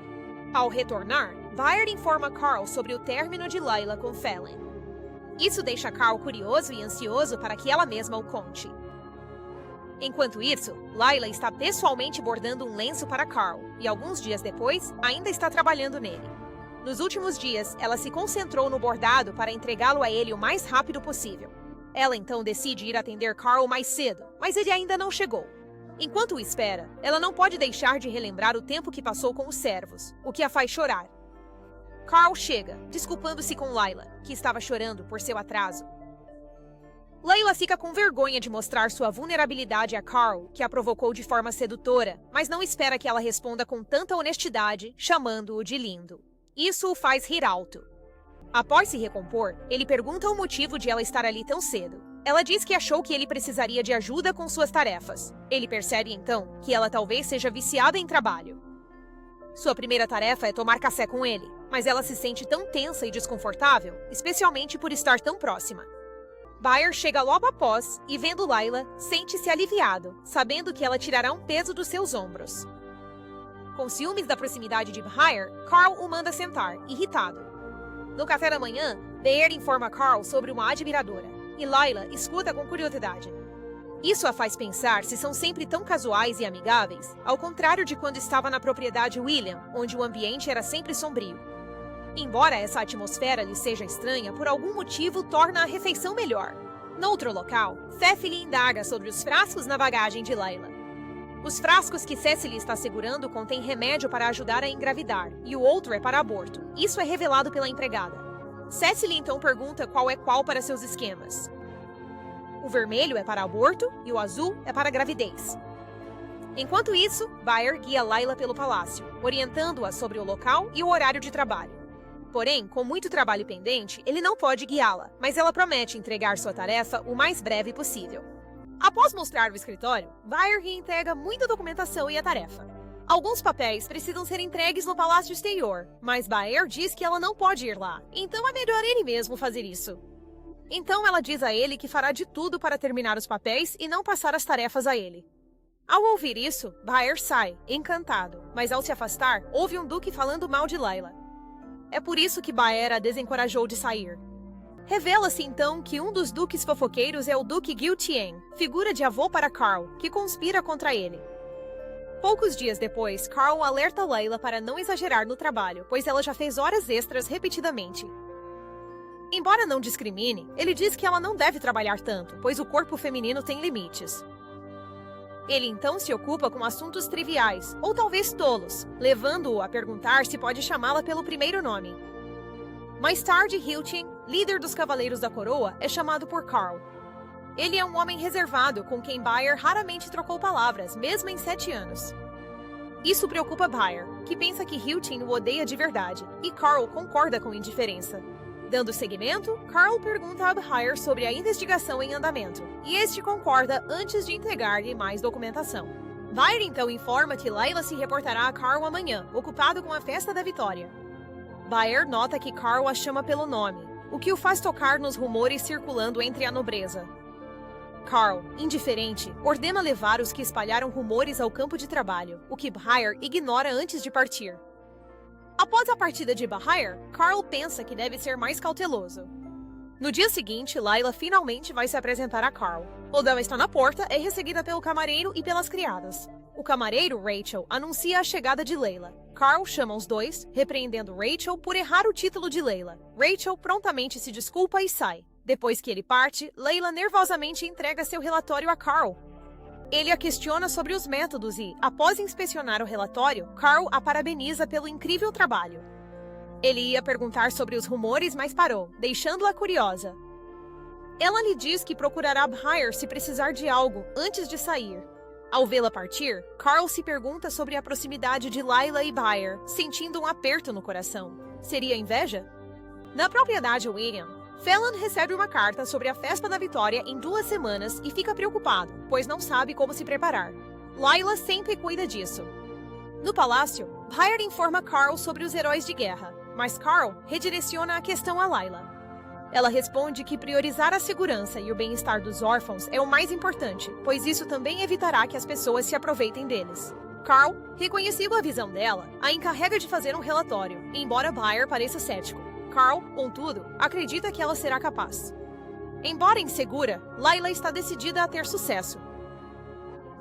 Ao retornar, Bahair informa Carl sobre o término de Layla com Felin. Isso deixa Carl curioso e ansioso para que ela mesma o conte. Enquanto isso, Layla está pessoalmente bordando um lenço para Carl e, alguns dias depois, ainda está trabalhando nele. Nos últimos dias, ela se concentrou no bordado para entregá-lo a ele o mais rápido possível. Ela então decide ir atender Carl mais cedo, mas ele ainda não chegou. Enquanto o espera, ela não pode deixar de relembrar o tempo que passou com os servos, o que a faz chorar. Carl chega, desculpando-se com Layla, que estava chorando por seu atraso. Layla fica com vergonha de mostrar sua vulnerabilidade a Carl, que a provocou de forma sedutora, mas não espera que ela responda com tanta honestidade, chamando-o de lindo. Isso o faz rir alto. Após se recompor, ele pergunta o motivo de ela estar ali tão cedo. Ela diz que achou que ele precisaria de ajuda com suas tarefas. Ele percebe, então, que ela talvez seja viciada em trabalho. Sua primeira tarefa é tomar café com ele, mas ela se sente tão tensa e desconfortável, especialmente por estar tão próxima. Baer chega logo após e, vendo Layla, sente-se aliviado, sabendo que ela tirará um peso dos seus ombros. Com ciúmes da proximidade de Baer, Carl o manda sentar, irritado. No café da manhã, Baer informa Carl sobre uma admiradora, e Layla escuta com curiosidade. Isso a faz pensar se são sempre tão casuais e amigáveis, ao contrário de quando estava na propriedade William, onde o ambiente era sempre sombrio. Embora essa atmosfera lhe seja estranha, por algum motivo torna a refeição melhor. Noutro local, Cecily indaga sobre os frascos na bagagem de Layla. Os frascos que Cecily está segurando contêm remédio para ajudar a engravidar, e o outro é para aborto. Isso é revelado pela empregada. Cecily então pergunta qual é qual para seus esquemas. O vermelho é para aborto e o azul é para gravidez. Enquanto isso, Baer guia Layla pelo palácio, orientando-a sobre o local e o horário de trabalho. Porém, com muito trabalho pendente, ele não pode guiá-la, mas ela promete entregar sua tarefa o mais breve possível. Após mostrar o escritório, Baer reintegra muita documentação e a tarefa. Alguns papéis precisam ser entregues no palácio exterior, mas Baer diz que ela não pode ir lá, então é melhor ele mesmo fazer isso. Então ela diz a ele que fará de tudo para terminar os papéis e não passar as tarefas a ele. Ao ouvir isso, Baer sai, encantado, mas ao se afastar, ouve um duque falando mal de Layla. É por isso que Baer a desencorajou de sair. Revela-se então que um dos duques fofoqueiros é o Duque Giltien, figura de avô para Carl, que conspira contra ele. Poucos dias depois, Carl alerta Layla para não exagerar no trabalho, pois ela já fez horas extras repetidamente. Embora não discrimine, ele diz que ela não deve trabalhar tanto, pois o corpo feminino tem limites. Ele então se ocupa com assuntos triviais, ou talvez tolos, levando-o a perguntar se pode chamá-la pelo primeiro nome. Mais tarde, Hiltchen, líder dos Cavaleiros da Coroa, é chamado por Carl. Ele é um homem reservado com quem Baer raramente trocou palavras, mesmo em 7 anos. Isso preocupa Baer, que pensa que Hiltchen o odeia de verdade, e Carl concorda com indiferença. Dando seguimento, Carl pergunta a Baer sobre a investigação em andamento, e este concorda antes de entregar-lhe mais documentação. Baer então informa que Layla se reportará a Carl amanhã, ocupado com a festa da vitória. Baer nota que Carl a chama pelo nome, o que o faz tocar nos rumores circulando entre a nobreza. Carl, indiferente, ordena levar os que espalharam rumores ao campo de trabalho, o que Baer ignora antes de partir. Após a partida de Baer, Carl pensa que deve ser mais cauteloso. No dia seguinte, Layla finalmente vai se apresentar a Carl. Quando ela está na porta, é recebida pelo camareiro e pelas criadas. O camareiro, Rachel, anuncia a chegada de Layla. Carl chama os dois, repreendendo Rachel por errar o título de Layla. Rachel prontamente se desculpa e sai. Depois que ele parte, Layla nervosamente entrega seu relatório a Carl. Ele a questiona sobre os métodos e, após inspecionar o relatório, Carl a parabeniza pelo incrível trabalho. Ele ia perguntar sobre os rumores, mas parou, deixando-a curiosa. Ela lhe diz que procurará Baer se precisar de algo antes de sair. Ao vê-la partir, Carl se pergunta sobre a proximidade de Layla e Baer, sentindo um aperto no coração. Seria inveja? Na propriedade William, Fallon recebe uma carta sobre a festa da vitória em 2 semanas e fica preocupado, pois não sabe como se preparar. Layla sempre cuida disso. No palácio, Baer informa Carl sobre os heróis de guerra, mas Carl redireciona a questão a Layla. Ela responde que priorizar a segurança e o bem-estar dos órfãos é o mais importante, pois isso também evitará que as pessoas se aproveitem deles. Carl, reconhecendo a visão dela, a encarrega de fazer um relatório, embora Baer pareça cético. Carl, contudo, acredita que ela será capaz. Embora insegura, Layla está decidida a ter sucesso.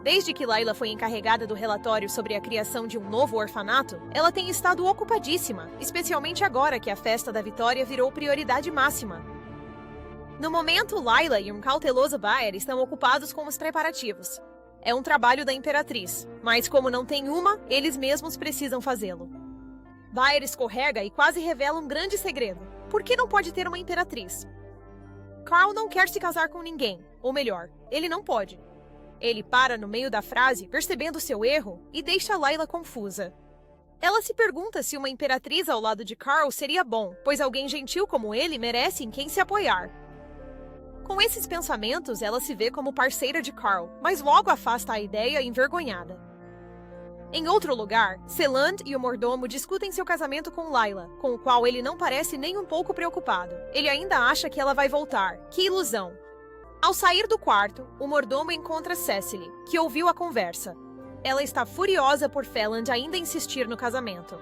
Desde que Layla foi encarregada do relatório sobre a criação de um novo orfanato, ela tem estado ocupadíssima, especialmente agora que a festa da vitória virou prioridade máxima. No momento, Layla e um cauteloso Baer estão ocupados com os preparativos. É um trabalho da Imperatriz, mas como não tem uma, eles mesmos precisam fazê-lo. Baer escorrega e quase revela um grande segredo. Por que não pode ter uma Imperatriz? Carl não quer se casar com ninguém. Ou melhor, ele não pode. Ele para no meio da frase, percebendo seu erro, e deixa Layla confusa. Ela se pergunta se uma imperatriz ao lado de Carl seria bom, pois alguém gentil como ele merece em quem se apoiar. Com esses pensamentos, ela se vê como parceira de Carl, mas logo afasta a ideia envergonhada. Em outro lugar, Celand e o mordomo discutem seu casamento com Layla, com o qual ele não parece nem um pouco preocupado. Ele ainda acha que ela vai voltar. Que ilusão! Ao sair do quarto, o mordomo encontra Cecily, que ouviu a conversa. Ela está furiosa por Felland ainda insistir no casamento.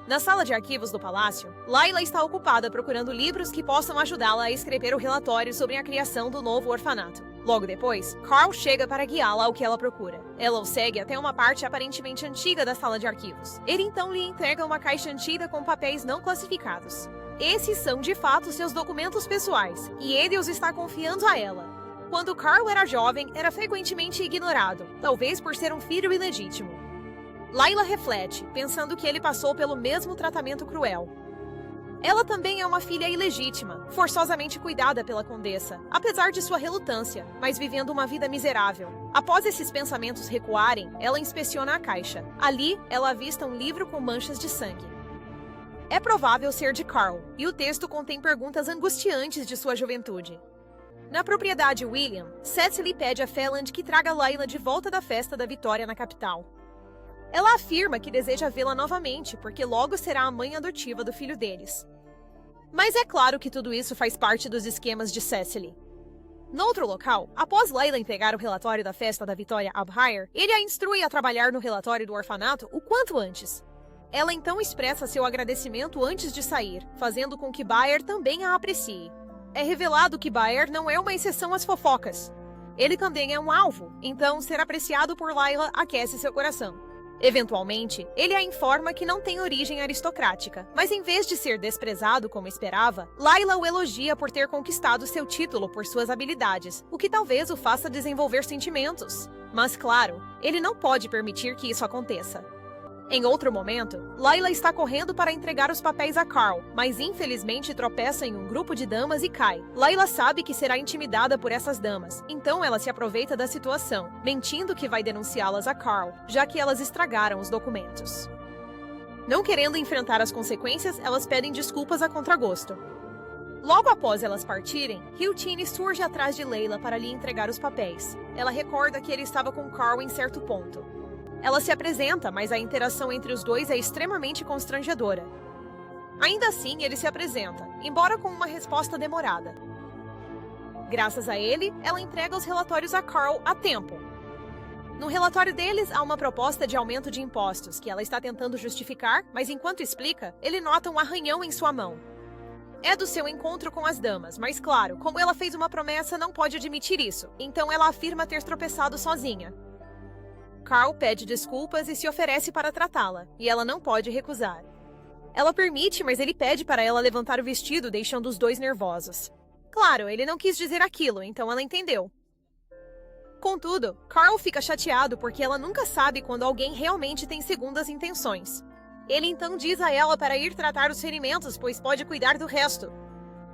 Na sala de arquivos do palácio, Layla está ocupada procurando livros que possam ajudá-la a escrever o relatório sobre a criação do novo orfanato. Logo depois, Carl chega para guiá-la ao que ela procura. Ela o segue até uma parte aparentemente antiga da sala de arquivos. Ele então lhe entrega uma caixa antiga com papéis não classificados. Esses são de fato seus documentos pessoais, e ele os está confiando a ela. Quando Carl era jovem, era frequentemente ignorado, talvez por ser um filho ilegítimo. Layla reflete, pensando que ele passou pelo mesmo tratamento cruel. Ela também é uma filha ilegítima, forçosamente cuidada pela condessa, apesar de sua relutância, mas vivendo uma vida miserável. Após esses pensamentos recuarem, ela inspeciona a caixa. Ali, ela avista um livro com manchas de sangue. É provável ser de Carl, e o texto contém perguntas angustiantes de sua juventude. Na propriedade William, Cecily pede a Felland que traga Layla de volta da festa da vitória na capital. Ela afirma que deseja vê-la novamente, porque logo será a mãe adotiva do filho deles. Mas é claro que tudo isso faz parte dos esquemas de Cecily. No outro local, após Layla entregar o relatório da festa da vitória a Byre, ele a instrui a trabalhar no relatório do orfanato o quanto antes. Ela então expressa seu agradecimento antes de sair, fazendo com que Byre também a aprecie. É revelado que Byre não é uma exceção às fofocas. Ele também é um alvo, então ser apreciado por Layla aquece seu coração. Eventualmente, ele a informa que não tem origem aristocrática, mas em vez de ser desprezado como esperava, Layla o elogia por ter conquistado seu título por suas habilidades, o que talvez o faça desenvolver sentimentos. Mas claro, ele não pode permitir que isso aconteça. Em outro momento, Layla está correndo para entregar os papéis a Carl, mas infelizmente tropeça em um grupo de damas e cai. Layla sabe que será intimidada por essas damas, então ela se aproveita da situação, mentindo que vai denunciá-las a Carl, já que elas estragaram os documentos. Não querendo enfrentar as consequências, elas pedem desculpas a contragosto. Logo após elas partirem, Hiltine surge atrás de Layla para lhe entregar os papéis. Ela recorda que ele estava com Carl em certo ponto. Ela se apresenta, mas a interação entre os dois é extremamente constrangedora. Ainda assim, ele se apresenta, embora com uma resposta demorada. Graças a ele, ela entrega os relatórios a Carl a tempo. No relatório deles, há uma proposta de aumento de impostos, que ela está tentando justificar, mas enquanto explica, ele nota um arranhão em sua mão. É do seu encontro com as damas, mas claro, como ela fez uma promessa, não pode admitir isso, então ela afirma ter tropeçado sozinha. Carl pede desculpas e se oferece para tratá-la, e ela não pode recusar. Ela permite, mas ele pede para ela levantar o vestido, deixando os dois nervosos. Claro, ele não quis dizer aquilo, então ela entendeu. Contudo, Carl fica chateado porque ela nunca sabe quando alguém realmente tem segundas intenções. Ele então diz a ela para ir tratar os ferimentos, pois pode cuidar do resto.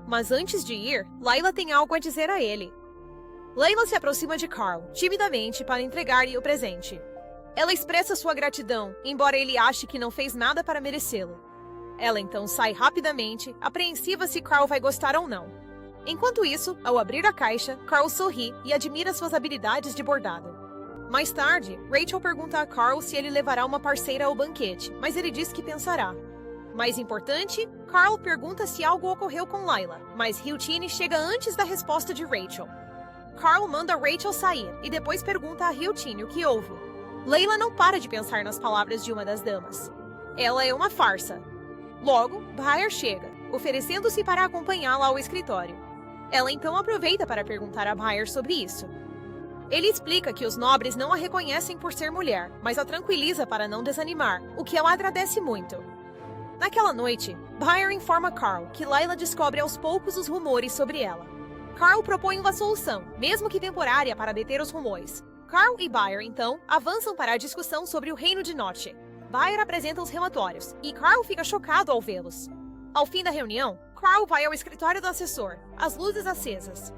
Mas antes de ir, Layla tem algo a dizer a ele. Layla se aproxima de Carl, timidamente, para entregar-lhe o presente. Ela expressa sua gratidão, embora ele ache que não fez nada para merecê-lo. Ela então sai rapidamente, apreensiva se Carl vai gostar ou não. Enquanto isso, ao abrir a caixa, Carl sorri e admira suas habilidades de bordado. Mais tarde, Rachel pergunta a Carl se ele levará uma parceira ao banquete, mas ele diz que pensará. Mais importante, Carl pergunta se algo ocorreu com Layla, mas Hiltine chega antes da resposta de Rachel. Carl manda Rachel sair e depois pergunta a Hiltine o que houve. Layla não para de pensar nas palavras de uma das damas. Ela é uma farsa. Logo, Byre chega, oferecendo-se para acompanhá-la ao escritório. Ela então aproveita para perguntar a Byre sobre isso. Ele explica que os nobres não a reconhecem por ser mulher, mas a tranquiliza para não desanimar, o que ela agradece muito. Naquela noite, Byre informa Carl que Layla descobre aos poucos os rumores sobre ela. Carl propõe uma solução, mesmo que temporária, para deter os rumores. Carl e Byre, então, avançam para a discussão sobre o Reino de Norte. Byre apresenta os relatórios, e Carl fica chocado ao vê-los. Ao fim da reunião, Carl vai ao escritório do assessor, as luzes acesas.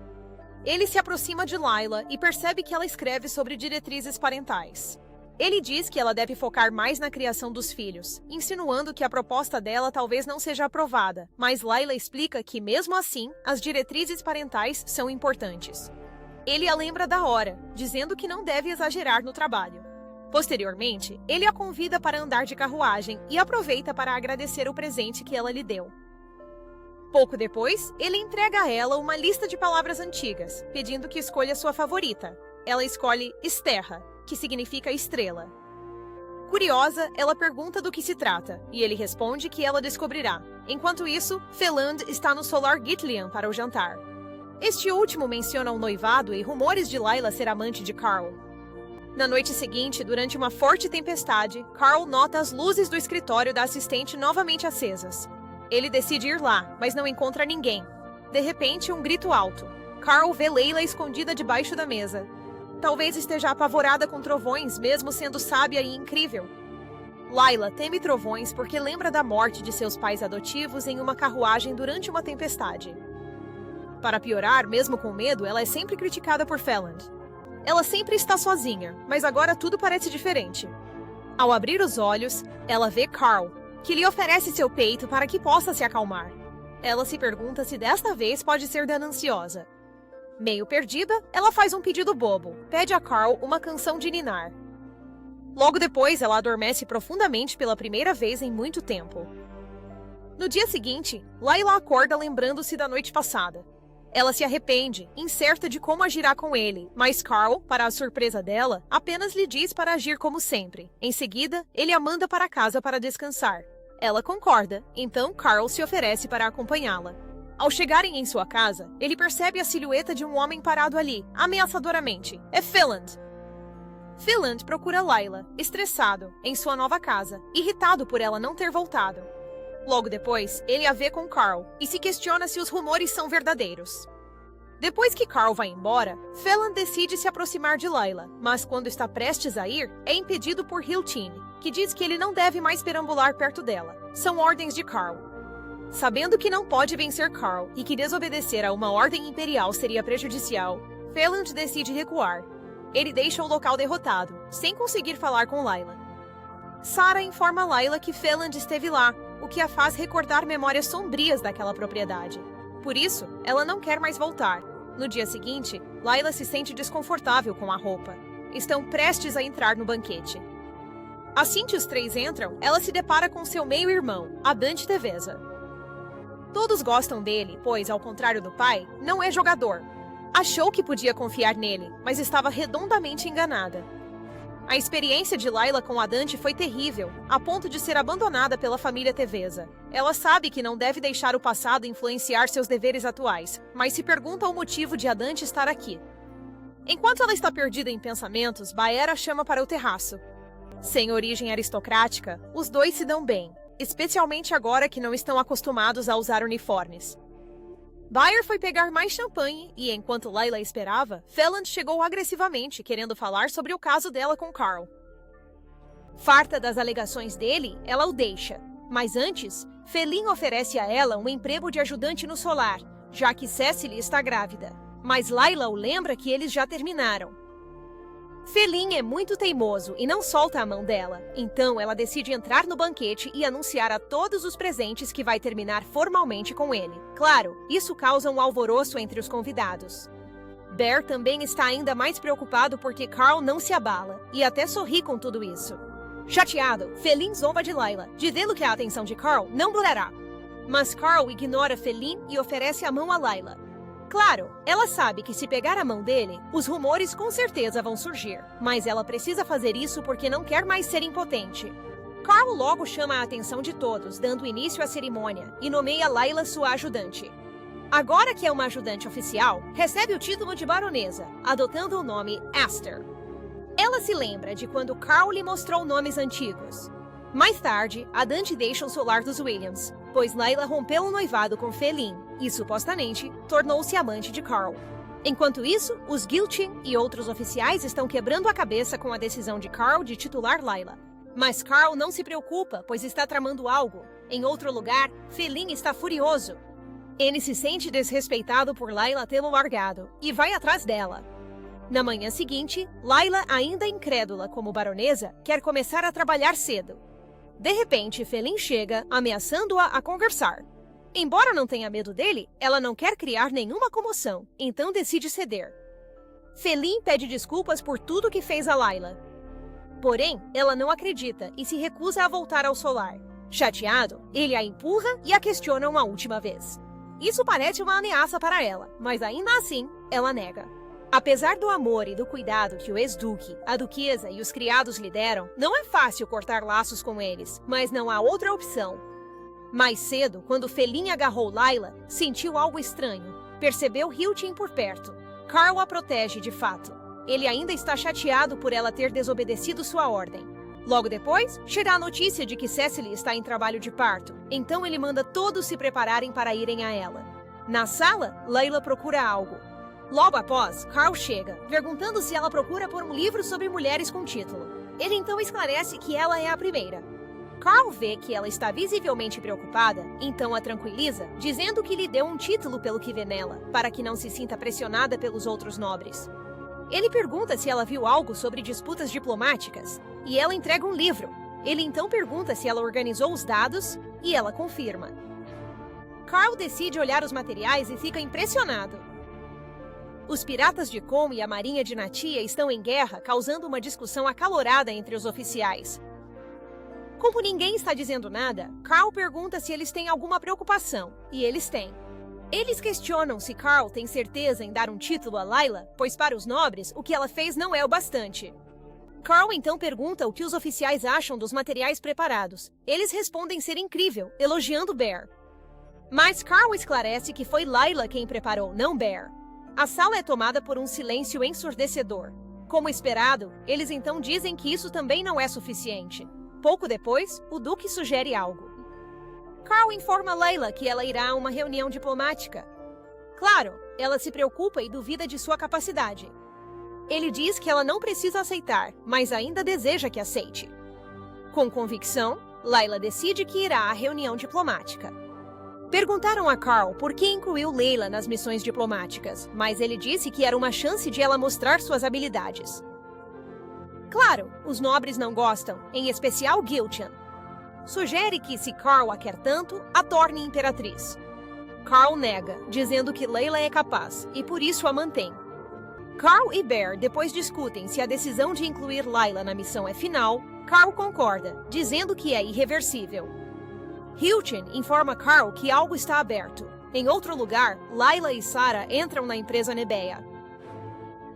Ele se aproxima de Layla e percebe que ela escreve sobre diretrizes parentais. Ele diz que ela deve focar mais na criação dos filhos, insinuando que a proposta dela talvez não seja aprovada, mas Layla explica que, mesmo assim, as diretrizes parentais são importantes. Ele a lembra da hora, dizendo que não deve exagerar no trabalho. Posteriormente, ele a convida para andar de carruagem e aproveita para agradecer o presente que ela lhe deu. Pouco depois, ele entrega a ela uma lista de palavras antigas, pedindo que escolha sua favorita. Ela escolhe Esterra, que significa estrela. Curiosa, ela pergunta do que se trata, e ele responde que ela descobrirá. Enquanto isso, Feland está no Solar Gitlian para o jantar. Este último menciona o noivado e rumores de Layla ser amante de Carl. Na noite seguinte, durante uma forte tempestade, Carl nota as luzes do escritório da assistente novamente acesas. Ele decide ir lá, mas não encontra ninguém. De repente, um grito alto. Carl vê Layla escondida debaixo da mesa. Talvez esteja apavorada com trovões, mesmo sendo sábia e incrível. Layla teme trovões porque lembra da morte de seus pais adotivos em uma carruagem durante uma tempestade. Para piorar, mesmo com medo, ela é sempre criticada por Feland. Ela sempre está sozinha, mas agora tudo parece diferente. Ao abrir os olhos, ela vê Carl, que lhe oferece seu peito para que possa se acalmar. Ela se pergunta se desta vez pode ser gananciosa. Meio perdida, ela faz um pedido bobo, pede a Carl uma canção de ninar. Logo depois, ela adormece profundamente pela primeira vez em muito tempo. No dia seguinte, Layla acorda lembrando-se da noite passada. Ela se arrepende, incerta de como agirá com ele, mas Carl, para a surpresa dela, apenas lhe diz para agir como sempre. Em seguida, ele a manda para casa para descansar. Ela concorda, então Carl se oferece para acompanhá-la. Ao chegarem em sua casa, ele percebe a silhueta de um homem parado ali, ameaçadoramente. É Feland! Feland procura Layla, estressado, em sua nova casa, irritado por ela não ter voltado. Logo depois, ele a vê com Carl e se questiona se os rumores são verdadeiros. Depois que Carl vai embora, Feland decide se aproximar de Layla, mas quando está prestes a ir, é impedido por Hiltine, que diz que ele não deve mais perambular perto dela. São ordens de Carl. Sabendo que não pode vencer Carl e que desobedecer a uma ordem imperial seria prejudicial, Feland decide recuar. Ele deixa o local derrotado, sem conseguir falar com Layla. Sarah informa Layla que Feland esteve lá, o que a faz recordar memórias sombrias daquela propriedade. Por isso, ela não quer mais voltar. No dia seguinte, Layla se sente desconfortável com a roupa. Estão prestes a entrar no banquete. Assim que os três entram, ela se depara com seu meio-irmão, Adante Teveza. Todos gostam dele, pois, ao contrário do pai, não é jogador. Achou que podia confiar nele, mas estava redondamente enganada. A experiência de Layla com Adante foi terrível, a ponto de ser abandonada pela família Teveza. Ela sabe que não deve deixar o passado influenciar seus deveres atuais, mas se pergunta o motivo de Adante estar aqui. Enquanto ela está perdida em pensamentos, Baera chama para o terraço. Sem origem aristocrática, os dois se dão bem, especialmente agora que não estão acostumados a usar uniformes. Baer foi pegar mais champanhe e, enquanto Layla esperava, Feland chegou agressivamente, querendo falar sobre o caso dela com Carl. Farta das alegações dele, ela o deixa. Mas antes, Felin oferece a ela um emprego de ajudante no solar, já que Cecily está grávida. Mas Layla o lembra que eles já terminaram. Felin é muito teimoso e não solta a mão dela, então ela decide entrar no banquete e anunciar a todos os presentes que vai terminar formalmente com ele. Claro, isso causa um alvoroço entre os convidados. Bear também está ainda mais preocupado porque Carl não se abala, e até sorri com tudo isso. Chateado, Felin zomba de Layla, dizendo que a atenção de Carl não durará. Mas Carl ignora Felin e oferece a mão a Layla. Claro, ela sabe que se pegar a mão dele, os rumores com certeza vão surgir. Mas ela precisa fazer isso porque não quer mais ser impotente. Carl logo chama a atenção de todos, dando início à cerimônia, e nomeia Layla sua ajudante. Agora que é uma ajudante oficial, recebe o título de baronesa, adotando o nome Aster. Ela se lembra de quando Carl lhe mostrou nomes antigos. Mais tarde, a Dante deixa o solar dos Williams, pois Layla rompeu um noivado com Felin e, supostamente, tornou-se amante de Carl. Enquanto isso, os Giltin e outros oficiais estão quebrando a cabeça com a decisão de Carl de titular Layla. Mas Carl não se preocupa, pois está tramando algo. Em outro lugar, Felin está furioso. Ele se sente desrespeitado por Layla tê-lo largado e vai atrás dela. Na manhã seguinte, Layla, ainda incrédula como baronesa, quer começar a trabalhar cedo. De repente, Felin chega, ameaçando-a a conversar. Embora não tenha medo dele, ela não quer criar nenhuma comoção, então decide ceder. Felin pede desculpas por tudo que fez a Layla. Porém, ela não acredita e se recusa a voltar ao solar. Chateado, ele a empurra e a questiona uma última vez. Isso parece uma ameaça para ela, mas ainda assim, ela nega. Apesar do amor e do cuidado que o ex-duque, a duquesa e os criados lhe deram, não é fácil cortar laços com eles, mas não há outra opção. Mais cedo, quando Felin agarrou Layla, sentiu algo estranho. Percebeu Hilton por perto. Carl a protege de fato. Ele ainda está chateado por ela ter desobedecido sua ordem. Logo depois, chega a notícia de que Cecily está em trabalho de parto, então ele manda todos se prepararem para irem a ela. Na sala, Layla procura algo. Logo após, Carl chega, perguntando se ela procura por um livro sobre mulheres com título. Ele então esclarece que ela é a primeira. Carl vê que ela está visivelmente preocupada, então a tranquiliza, dizendo que lhe deu um título pelo que vê nela, para que não se sinta pressionada pelos outros nobres. Ele pergunta se ela viu algo sobre disputas diplomáticas, e ela entrega um livro. Ele então pergunta se ela organizou os dados, e ela confirma. Carl decide olhar os materiais e fica impressionado. Os piratas de Com e a marinha de Natia estão em guerra, causando uma discussão acalorada entre os oficiais. Como ninguém está dizendo nada, Carl pergunta se eles têm alguma preocupação, e eles têm. Eles questionam se Carl tem certeza em dar um título a Layla, pois para os nobres, o que ela fez não é o bastante. Carl então pergunta o que os oficiais acham dos materiais preparados. Eles respondem ser incrível, elogiando Bear. Mas Carl esclarece que foi Layla quem preparou, não Bear. A sala é tomada por um silêncio ensurdecedor. Como esperado, eles então dizem que isso também não é suficiente. Pouco depois, o Duque sugere algo. Carl informa Layla que ela irá a uma reunião diplomática. Claro, ela se preocupa e duvida de sua capacidade. Ele diz que ela não precisa aceitar, mas ainda deseja que aceite. Com convicção, Layla decide que irá à reunião diplomática. Perguntaram a Carl por que incluiu Layla nas missões diplomáticas, mas ele disse que era uma chance de ela mostrar suas habilidades. Claro, os nobres não gostam, em especial Giltian. Sugere que, se Carl a quer tanto, a torne imperatriz. Carl nega, dizendo que Layla é capaz, e por isso a mantém. Carl e Bear depois discutem se a decisão de incluir Layla na missão é final. Carl concorda, dizendo que é irreversível. Hilton informa Carl que algo está aberto. Em outro lugar, Layla e Sarah entram na empresa Nebeia.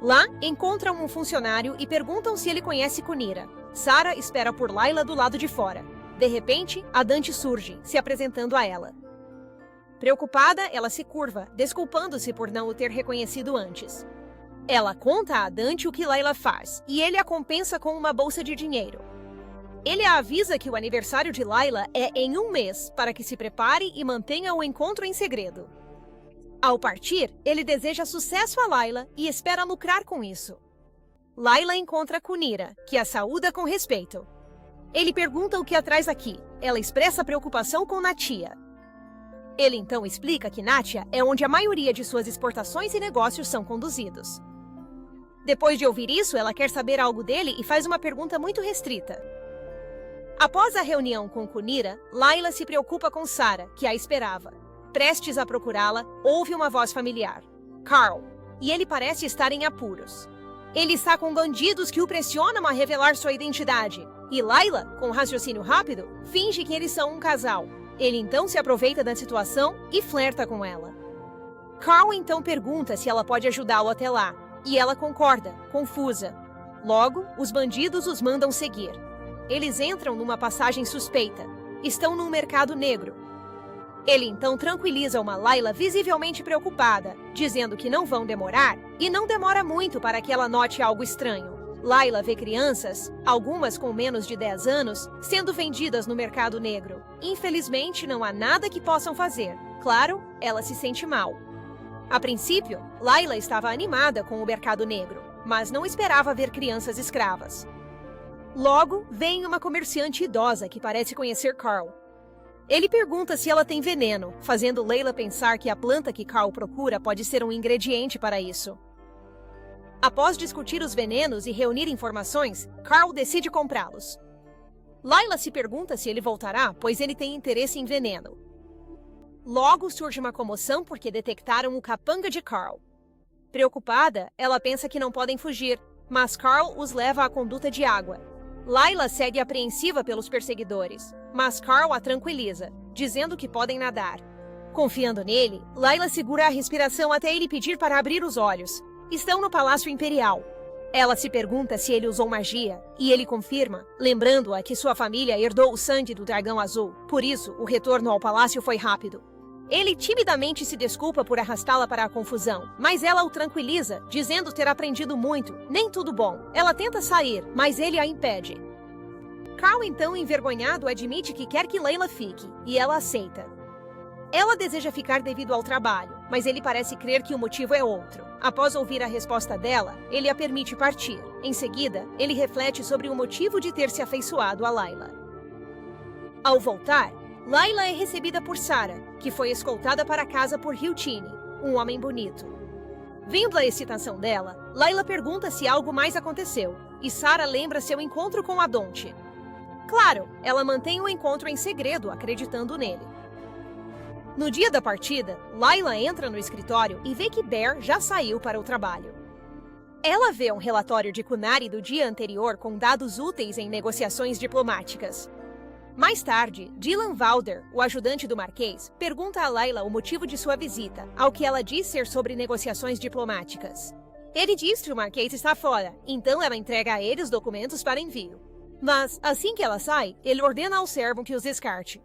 Lá, encontram um funcionário e perguntam se ele conhece Kunira. Sarah espera por Layla do lado de fora. De repente, a Dante surge, se apresentando a ela. Preocupada, ela se curva, desculpando-se por não o ter reconhecido antes. Ela conta a Dante o que Layla faz, e ele a compensa com uma bolsa de dinheiro. Ele a avisa que o aniversário de Layla é em um mês, para que se prepare e mantenha o encontro em segredo. Ao partir, ele deseja sucesso a Layla e espera lucrar com isso. Layla encontra Kunira, que a saúda com respeito. Ele pergunta o que a traz aqui. Ela expressa preocupação com Natia. Ele então explica que Natia é onde a maioria de suas exportações e negócios são conduzidos. Depois de ouvir isso, ela quer saber algo dele e faz uma pergunta muito restrita. Após a reunião com Kunira, Layla se preocupa com Sarah, que a esperava. Prestes a procurá-la, ouve uma voz familiar. Carl. E ele parece estar em apuros. Ele está com bandidos que o pressionam a revelar sua identidade. E Layla, com raciocínio rápido, finge que eles são um casal. Ele então se aproveita da situação e flerta com ela. Carl então pergunta se ela pode ajudá-lo até lá. E ela concorda, confusa. Logo, os bandidos os mandam seguir. Eles entram numa passagem suspeita. Estão num mercado negro. Ele então tranquiliza uma Layla visivelmente preocupada, dizendo que não vão demorar, e não demora muito para que ela note algo estranho. Layla vê crianças, algumas com menos de 10 anos, sendo vendidas no mercado negro. Infelizmente, não há nada que possam fazer. Claro, ela se sente mal. A princípio, Layla estava animada com o mercado negro, mas não esperava ver crianças escravas. Logo, vem uma comerciante idosa que parece conhecer Carl. Ele pergunta se ela tem veneno, fazendo Layla pensar que a planta que Carl procura pode ser um ingrediente para isso. Após discutir os venenos e reunir informações, Carl decide comprá-los. Layla se pergunta se ele voltará, pois ele tem interesse em veneno. Logo surge uma comoção porque detectaram o capanga de Carl. Preocupada, ela pensa que não podem fugir, mas Carl os leva à conduta de água. Layla segue apreensiva pelos perseguidores, mas Carl a tranquiliza, dizendo que podem nadar. Confiando nele, Layla segura a respiração até ele pedir para abrir os olhos. Estão no Palácio Imperial. Ela se pergunta se ele usou magia, e ele confirma, lembrando-a que sua família herdou o sangue do dragão azul, por isso o retorno ao palácio foi rápido. Ele timidamente se desculpa por arrastá-la para a confusão, mas ela o tranquiliza, dizendo ter aprendido muito, nem tudo bom. Ela tenta sair, mas ele a impede. Carl, então envergonhado, admite que quer que Layla fique, e ela aceita. Ela deseja ficar devido ao trabalho, mas ele parece crer que o motivo é outro. Após ouvir a resposta dela, ele a permite partir. Em seguida, ele reflete sobre o motivo de ter se afeiçoado a Layla. Ao voltar, Layla é recebida por Sarah, que foi escoltada para casa por Hiltine, um homem bonito. Vendo a excitação dela, Layla pergunta se algo mais aconteceu, e Sarah lembra seu encontro com Adonte. Claro, ela mantém o encontro em segredo, acreditando nele. No dia da partida, Layla entra no escritório e vê que Bear já saiu para o trabalho. Ela vê um relatório de Kunari do dia anterior com dados úteis em negociações diplomáticas. Mais tarde, Dylan Valder, o ajudante do Marquês, pergunta a Layla o motivo de sua visita, ao que ela diz ser sobre negociações diplomáticas. Ele diz que o Marquês está fora, então ela entrega a ele os documentos para envio. Mas, assim que ela sai, ele ordena ao servo que os descarte.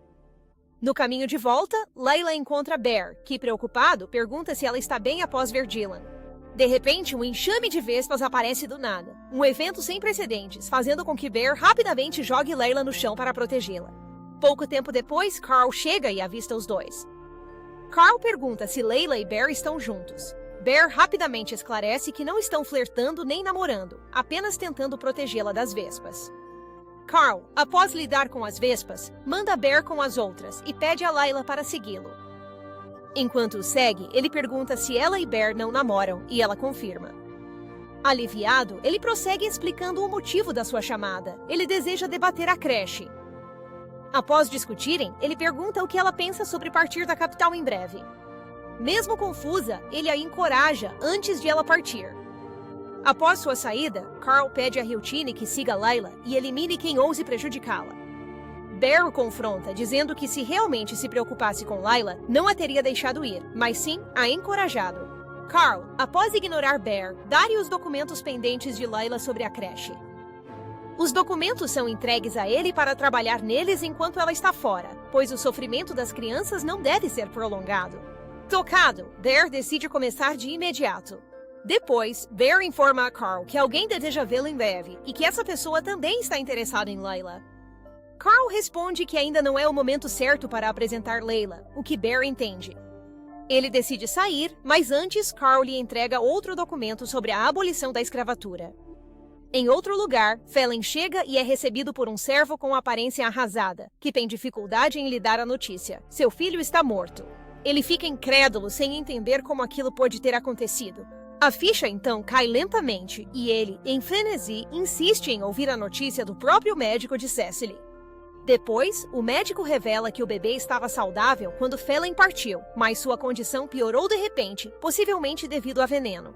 No caminho de volta, Layla encontra Bear, que, preocupado, pergunta se ela está bem após ver Dylan. De repente, um enxame de vespas aparece do nada, um evento sem precedentes, fazendo com que Bear rapidamente jogue Layla no chão para protegê-la. Pouco tempo depois, Carl chega e avista os dois. Carl pergunta se Layla e Bear estão juntos. Bear rapidamente esclarece que não estão flertando nem namorando, apenas tentando protegê-la das vespas. Carl, após lidar com as vespas, manda Bear com as outras e pede a Layla para segui-lo. Enquanto o segue, ele pergunta se ela e Bear não namoram, e ela confirma. Aliviado, ele prossegue explicando o motivo da sua chamada. Ele deseja debater a creche. Após discutirem, ele pergunta o que ela pensa sobre partir da capital em breve. Mesmo confusa, ele a encoraja antes de ela partir. Após sua saída, Carl pede a Hiltine que siga Layla e elimine quem ouse prejudicá-la. Bear o confronta, dizendo que se realmente se preocupasse com Layla, não a teria deixado ir, mas sim a encorajado. Carl, após ignorar Bear, dá-lhe os documentos pendentes de Layla sobre a creche. Os documentos são entregues a ele para trabalhar neles enquanto ela está fora, pois o sofrimento das crianças não deve ser prolongado. Tocado, Bear decide começar de imediato. Depois, Bear informa a Carl que alguém deseja vê-lo em breve e que essa pessoa também está interessada em Layla. Carl responde que ainda não é o momento certo para apresentar Layla, o que Bear entende. Ele decide sair, mas antes Carl lhe entrega outro documento sobre a abolição da escravatura. Em outro lugar, Felin chega e é recebido por um servo com aparência arrasada, que tem dificuldade em lhe dar a notícia. Seu filho está morto. Ele fica incrédulo sem entender como aquilo pode ter acontecido. A ficha então cai lentamente e ele, em frenesi, insiste em ouvir a notícia do próprio médico de Cecily. Depois, o médico revela que o bebê estava saudável quando Felin partiu, mas sua condição piorou de repente, possivelmente devido a veneno.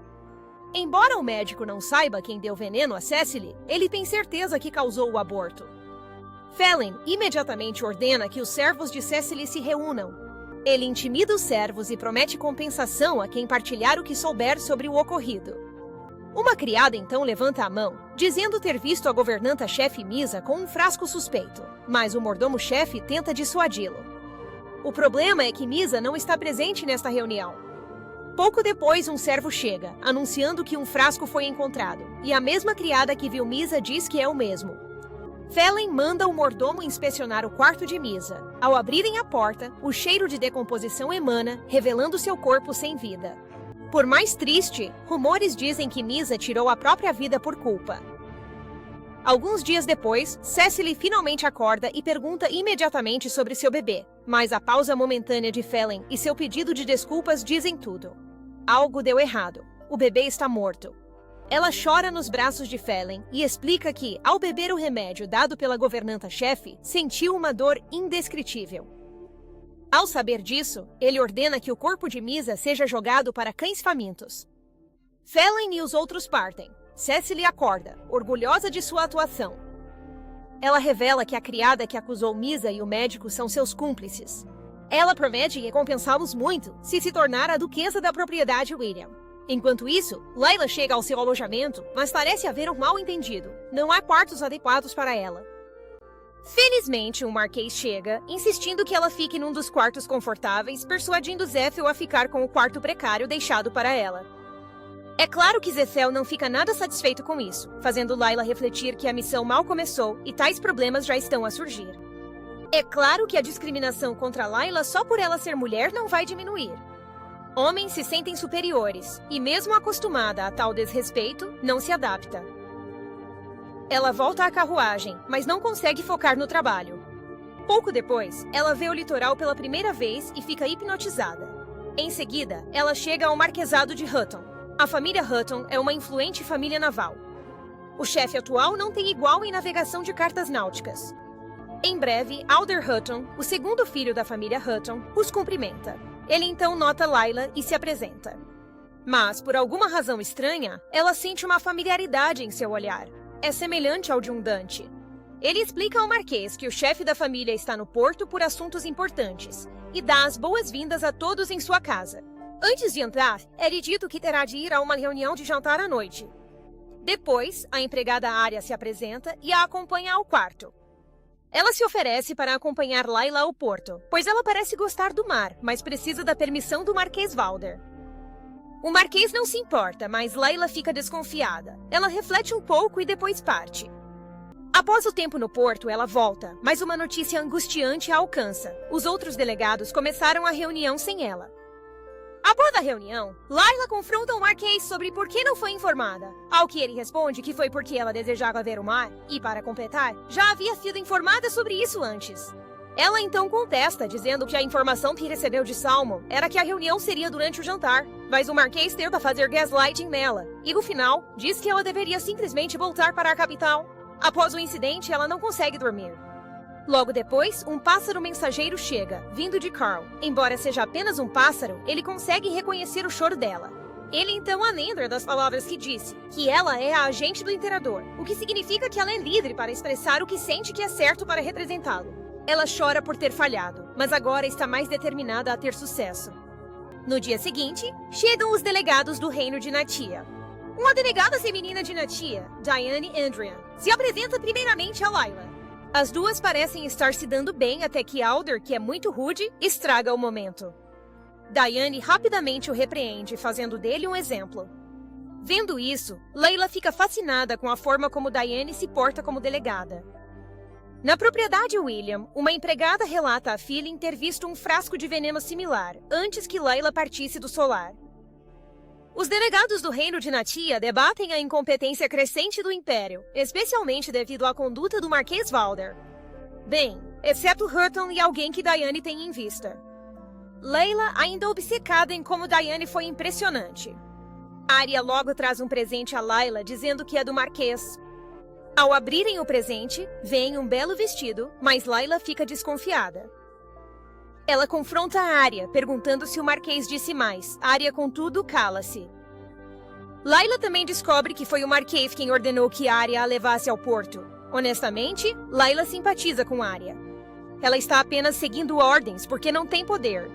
Embora o médico não saiba quem deu veneno a Cecily, ele tem certeza que causou o aborto. Felin imediatamente ordena que os servos de Cecily se reúnam. Ele intimida os servos e promete compensação a quem partilhar o que souber sobre o ocorrido. Uma criada então levanta a mão, dizendo ter visto a governanta-chefe Misa com um frasco suspeito, mas o mordomo-chefe tenta dissuadi-lo. O problema é que Misa não está presente nesta reunião. Pouco depois, um servo chega, anunciando que um frasco foi encontrado, e a mesma criada que viu Misa diz que é o mesmo. Felin manda o mordomo inspecionar o quarto de Misa. Ao abrirem a porta, o cheiro de decomposição emana, revelando seu corpo sem vida. Por mais triste, rumores dizem que Misa tirou a própria vida por culpa. Alguns dias depois, Cecily finalmente acorda e pergunta imediatamente sobre seu bebê. Mas a pausa momentânea de Felen e seu pedido de desculpas dizem tudo. Algo deu errado. O bebê está morto. Ela chora nos braços de Felen e explica que, ao beber o remédio dado pela governanta-chefe, sentiu uma dor indescritível. Ao saber disso, ele ordena que o corpo de Misa seja jogado para cães famintos. Felen e os outros partem. Cecily acorda, orgulhosa de sua atuação. Ela revela que a criada que acusou Misa e o médico são seus cúmplices. Ela promete recompensá-los muito se tornar a duquesa da propriedade William. Enquanto isso, Layla chega ao seu alojamento, mas parece haver um mal-entendido. Não há quartos adequados para ela. Felizmente, o Marquês chega, insistindo que ela fique num dos quartos confortáveis, persuadindo Zéfel a ficar com o quarto precário deixado para ela. É claro que Zéfel não fica nada satisfeito com isso, fazendo Layla refletir que a missão mal começou e tais problemas já estão a surgir. É claro que a discriminação contra Layla só por ela ser mulher não vai diminuir. Homens se sentem superiores, e mesmo acostumada a tal desrespeito, não se adapta. Ela volta à carruagem, mas não consegue focar no trabalho. Pouco depois, ela vê o litoral pela primeira vez e fica hipnotizada. Em seguida, ela chega ao marquesado de Hutton. A família Hutton é uma influente família naval. O chefe atual não tem igual em navegação de cartas náuticas. Em breve, Alder Hutton, o segundo filho da família Hutton, os cumprimenta. Ele então nota Layla e se apresenta. Mas, por alguma razão estranha, ela sente uma familiaridade em seu olhar. É semelhante ao de um Dante. Ele explica ao Marquês que o chefe da família está no porto por assuntos importantes e dá as boas-vindas a todos em sua casa. Antes de entrar, é-lhe dito que terá de ir a uma reunião de jantar à noite. Depois, a empregada Arya se apresenta e a acompanha ao quarto. Ela se oferece para acompanhar Layla ao porto, pois ela parece gostar do mar, mas precisa da permissão do Marquês Valder. O Marquês não se importa, mas Layla fica desconfiada. Ela reflete um pouco e depois parte. Após o tempo no porto, ela volta, mas uma notícia angustiante a alcança. Os outros delegados começaram a reunião sem ela. Após a reunião, Layla confronta o Marquês sobre por que não foi informada, ao que ele responde que foi porque ela desejava ver o mar, e, para completar, já havia sido informada sobre isso antes. Ela então contesta, dizendo que a informação que recebeu de Salmon era que a reunião seria durante o jantar, mas o Marquês tenta fazer gaslighting nela, e no final, diz que ela deveria simplesmente voltar para a capital. Após o incidente, ela não consegue dormir. Logo depois, um pássaro mensageiro chega, vindo de Carl. Embora seja apenas um pássaro, ele consegue reconhecer o choro dela. Ele então a lembra das palavras que disse, que ela é a agente do Imperador, o que significa que ela é livre para expressar o que sente que é certo para representá-lo. Ela chora por ter falhado, mas agora está mais determinada a ter sucesso. No dia seguinte, chegam os delegados do reino de Natia. Uma delegada feminina de Natia, Diane Andrian, se apresenta primeiramente a Layla. As duas parecem estar se dando bem até que Alder, que é muito rude, estraga o momento. Diane rapidamente o repreende, fazendo dele um exemplo. Vendo isso, Layla fica fascinada com a forma como Diane se porta como delegada. Na propriedade William, uma empregada relata a Philin ter visto um frasco de veneno similar, antes que Layla partisse do solar. Os delegados do reino de Natia debatem a incompetência crescente do Império, especialmente devido à conduta do Marquês Valder. Bem, exceto Hutton e alguém que Diane tem em vista. Layla ainda obcecada em como Diane foi impressionante. Arya logo traz um presente a Layla dizendo que é do Marquês. Ao abrirem o presente, veem um belo vestido, mas Layla fica desconfiada. Ela confronta a Arya, perguntando se o Marquês disse mais. Arya, contudo, cala-se. Layla também descobre que foi o Marquês quem ordenou que Arya a levasse ao porto. Honestamente, Layla simpatiza com Arya. Ela está apenas seguindo ordens porque não tem poder.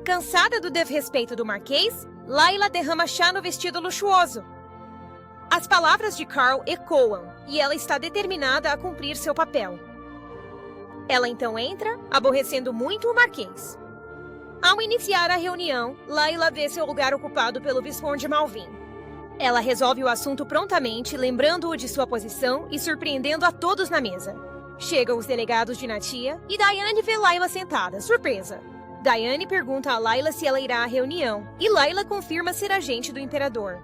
Cansada do desrespeito do Marquês, Layla derrama chá no vestido luxuoso. As palavras de Carl ecoam, e ela está determinada a cumprir seu papel. Ela então entra, aborrecendo muito o Marquês. Ao iniciar a reunião, Layla vê seu lugar ocupado pelo Visconde Malvin. Ela resolve o assunto prontamente, lembrando-o de sua posição e surpreendendo a todos na mesa. Chegam os delegados de Natia e Diane vê Layla sentada, surpresa. Diane pergunta a Layla se ela irá à reunião, e Layla confirma ser agente do Imperador.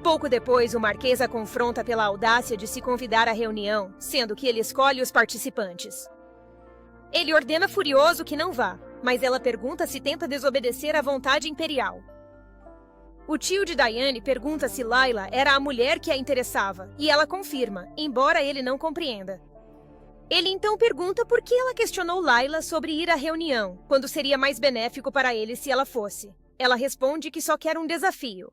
Pouco depois, o Marquês a confronta pela audácia de se convidar à reunião, sendo que ele escolhe os participantes. Ele ordena furioso que não vá, mas ela pergunta se tenta desobedecer à vontade imperial. O tio de Diane pergunta se Layla era a mulher que a interessava, e ela confirma, embora ele não compreenda. Ele então pergunta por que ela questionou Layla sobre ir à reunião, quando seria mais benéfico para ele se ela fosse. Ela responde que só quer um desafio.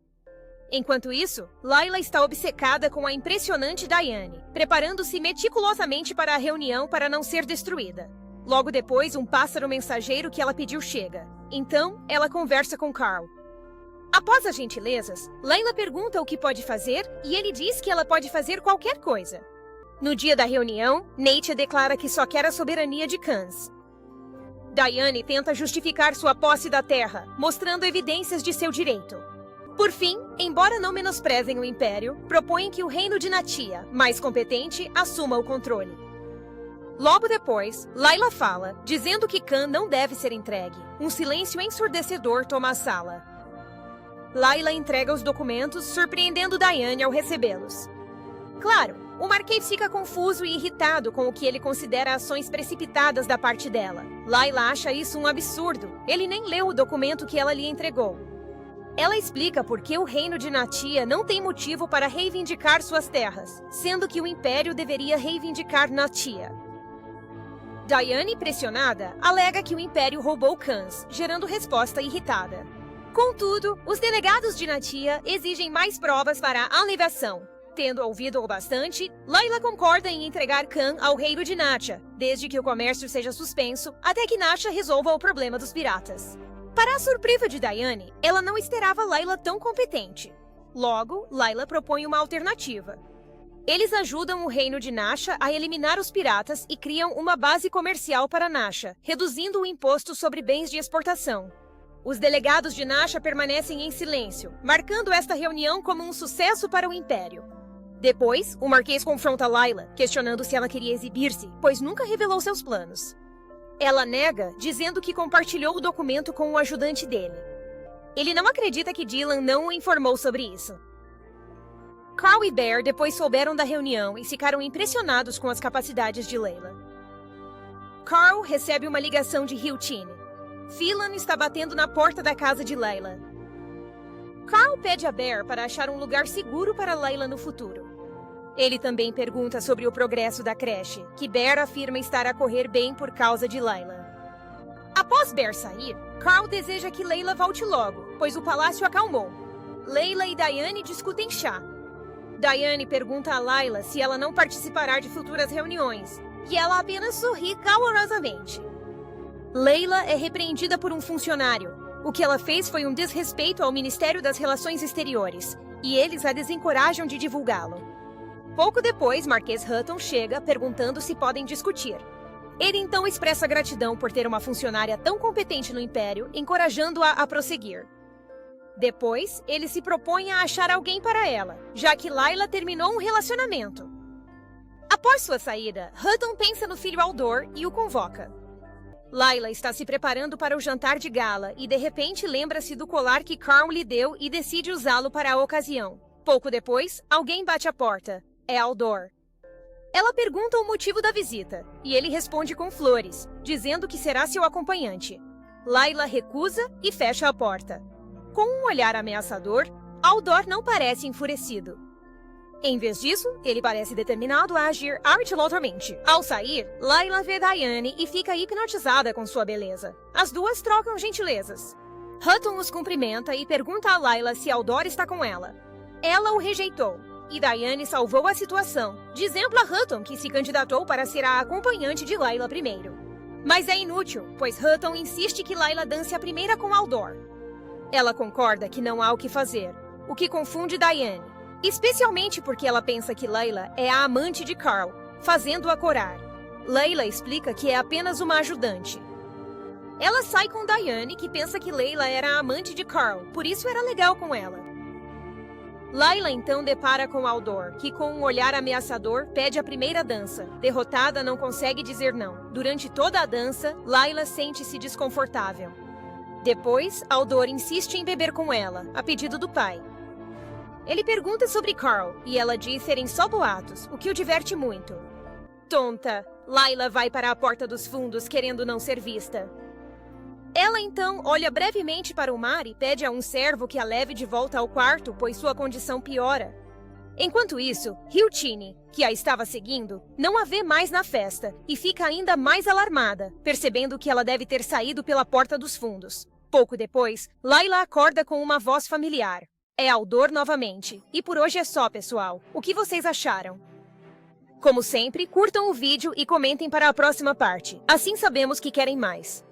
Enquanto isso, Layla está obcecada com a impressionante Diane, preparando-se meticulosamente para a reunião para não ser destruída. Logo depois, um pássaro mensageiro que ela pediu chega. Então, ela conversa com Carl. Após as gentilezas, Layla pergunta o que pode fazer e ele diz que ela pode fazer qualquer coisa. No dia da reunião, Nate declara que só quer a soberania de Khans. Diane tenta justificar sua posse da terra, mostrando evidências de seu direito. Por fim, embora não menosprezem o Império, propõem que o reino de Natia, mais competente, assuma o controle. Logo depois, Layla fala, dizendo que Khan não deve ser entregue. Um silêncio ensurdecedor toma a sala. Layla entrega os documentos, surpreendendo Diane ao recebê-los. Claro, o Marquês fica confuso e irritado com o que ele considera ações precipitadas da parte dela. Layla acha isso um absurdo. Ele nem leu o documento que ela lhe entregou. Ela explica por que o reino de Natia não tem motivo para reivindicar suas terras, sendo que o Império deveria reivindicar Natia. Diane, pressionada, alega que o Império roubou Khans, gerando resposta irritada. Contudo, os delegados de Natia exigem mais provas para a alegação. Tendo ouvido o bastante, Layla concorda em entregar Khan ao reino de Natia, desde que o comércio seja suspenso, até que Natia resolva o problema dos piratas. Para a surpresa de Diane, ela não esperava Layla tão competente. Logo, Layla propõe uma alternativa. Eles ajudam o reino de Nasha a eliminar os piratas e criam uma base comercial para Nasha, reduzindo o imposto sobre bens de exportação. Os delegados de Nasha permanecem em silêncio, marcando esta reunião como um sucesso para o Império. Depois, o Marquês confronta Layla, questionando se ela queria exibir-se, pois nunca revelou seus planos. Ela nega, dizendo que compartilhou o documento com o ajudante dele. Ele não acredita que Dylan não o informou sobre isso. Carl e Bear depois souberam da reunião e ficaram impressionados com as capacidades de Layla. Carl recebe uma ligação de Hiltine. Phelan está batendo na porta da casa de Layla. Carl pede a Bear para achar um lugar seguro para Layla no futuro. Ele também pergunta sobre o progresso da creche, que Bear afirma estar a correr bem por causa de Layla. Após Bear sair, Carl deseja que Layla volte logo, pois o palácio acalmou. Layla e Diane discutem chá. Diane pergunta a Layla se ela não participará de futuras reuniões, e ela apenas sorri calorosamente. Layla é repreendida por um funcionário. O que ela fez foi um desrespeito ao Ministério das Relações Exteriores, e eles a desencorajam de divulgá-lo. Pouco depois, Marquês Hutton chega perguntando se podem discutir. Ele então expressa gratidão por ter uma funcionária tão competente no Império, encorajando-a a prosseguir. Depois, ele se propõe a achar alguém para ela, já que Layla terminou um relacionamento. Após sua saída, Hutton pensa no filho Aldor e o convoca. Layla está se preparando para o jantar de gala e de repente lembra-se do colar que Carl lhe deu e decide usá-lo para a ocasião. Pouco depois, alguém bate à porta. É Aldor. Ela pergunta o motivo da visita, e ele responde com flores, dizendo que será seu acompanhante. Layla recusa e fecha a porta. Com um olhar ameaçador, Aldor não parece enfurecido. Em vez disso, ele parece determinado a agir ardiloosamente. Ao sair, Layla vê Diane e fica hipnotizada com sua beleza. As duas trocam gentilezas. Hutton os cumprimenta e pergunta a Layla se Aldor está com ela. Ela o rejeitou. E Diane salvou a situação, dizendo a Hutton que se candidatou para ser a acompanhante de Layla primeiro. Mas é inútil, pois Hutton insiste que Layla dance a primeira com Aldor. Ela concorda que não há o que fazer, o que confunde Diane, especialmente porque ela pensa que Layla é a amante de Carl, fazendo-a corar. Layla explica que é apenas uma ajudante. Ela sai com Diane, que pensa que Layla era a amante de Carl, por isso era legal com ela. Layla então depara com Aldor, que com um olhar ameaçador pede a primeira dança. Derrotada, não consegue dizer não. Durante toda a dança, Layla sente-se desconfortável. Depois, Aldor insiste em beber com ela, a pedido do pai. Ele pergunta sobre Carl, e ela diz serem só boatos, o que o diverte muito. Tonta, Layla vai para a porta dos fundos querendo não ser vista. Ela então olha brevemente para o mar e pede a um servo que a leve de volta ao quarto, pois sua condição piora. Enquanto isso, Ryuchine, que a estava seguindo, não a vê mais na festa e fica ainda mais alarmada, percebendo que ela deve ter saído pela porta dos fundos. Pouco depois, Layla acorda com uma voz familiar. É Aldor novamente. E por hoje é só, pessoal. O que vocês acharam? Como sempre, curtam o vídeo e comentem para a próxima parte. Assim sabemos que querem mais.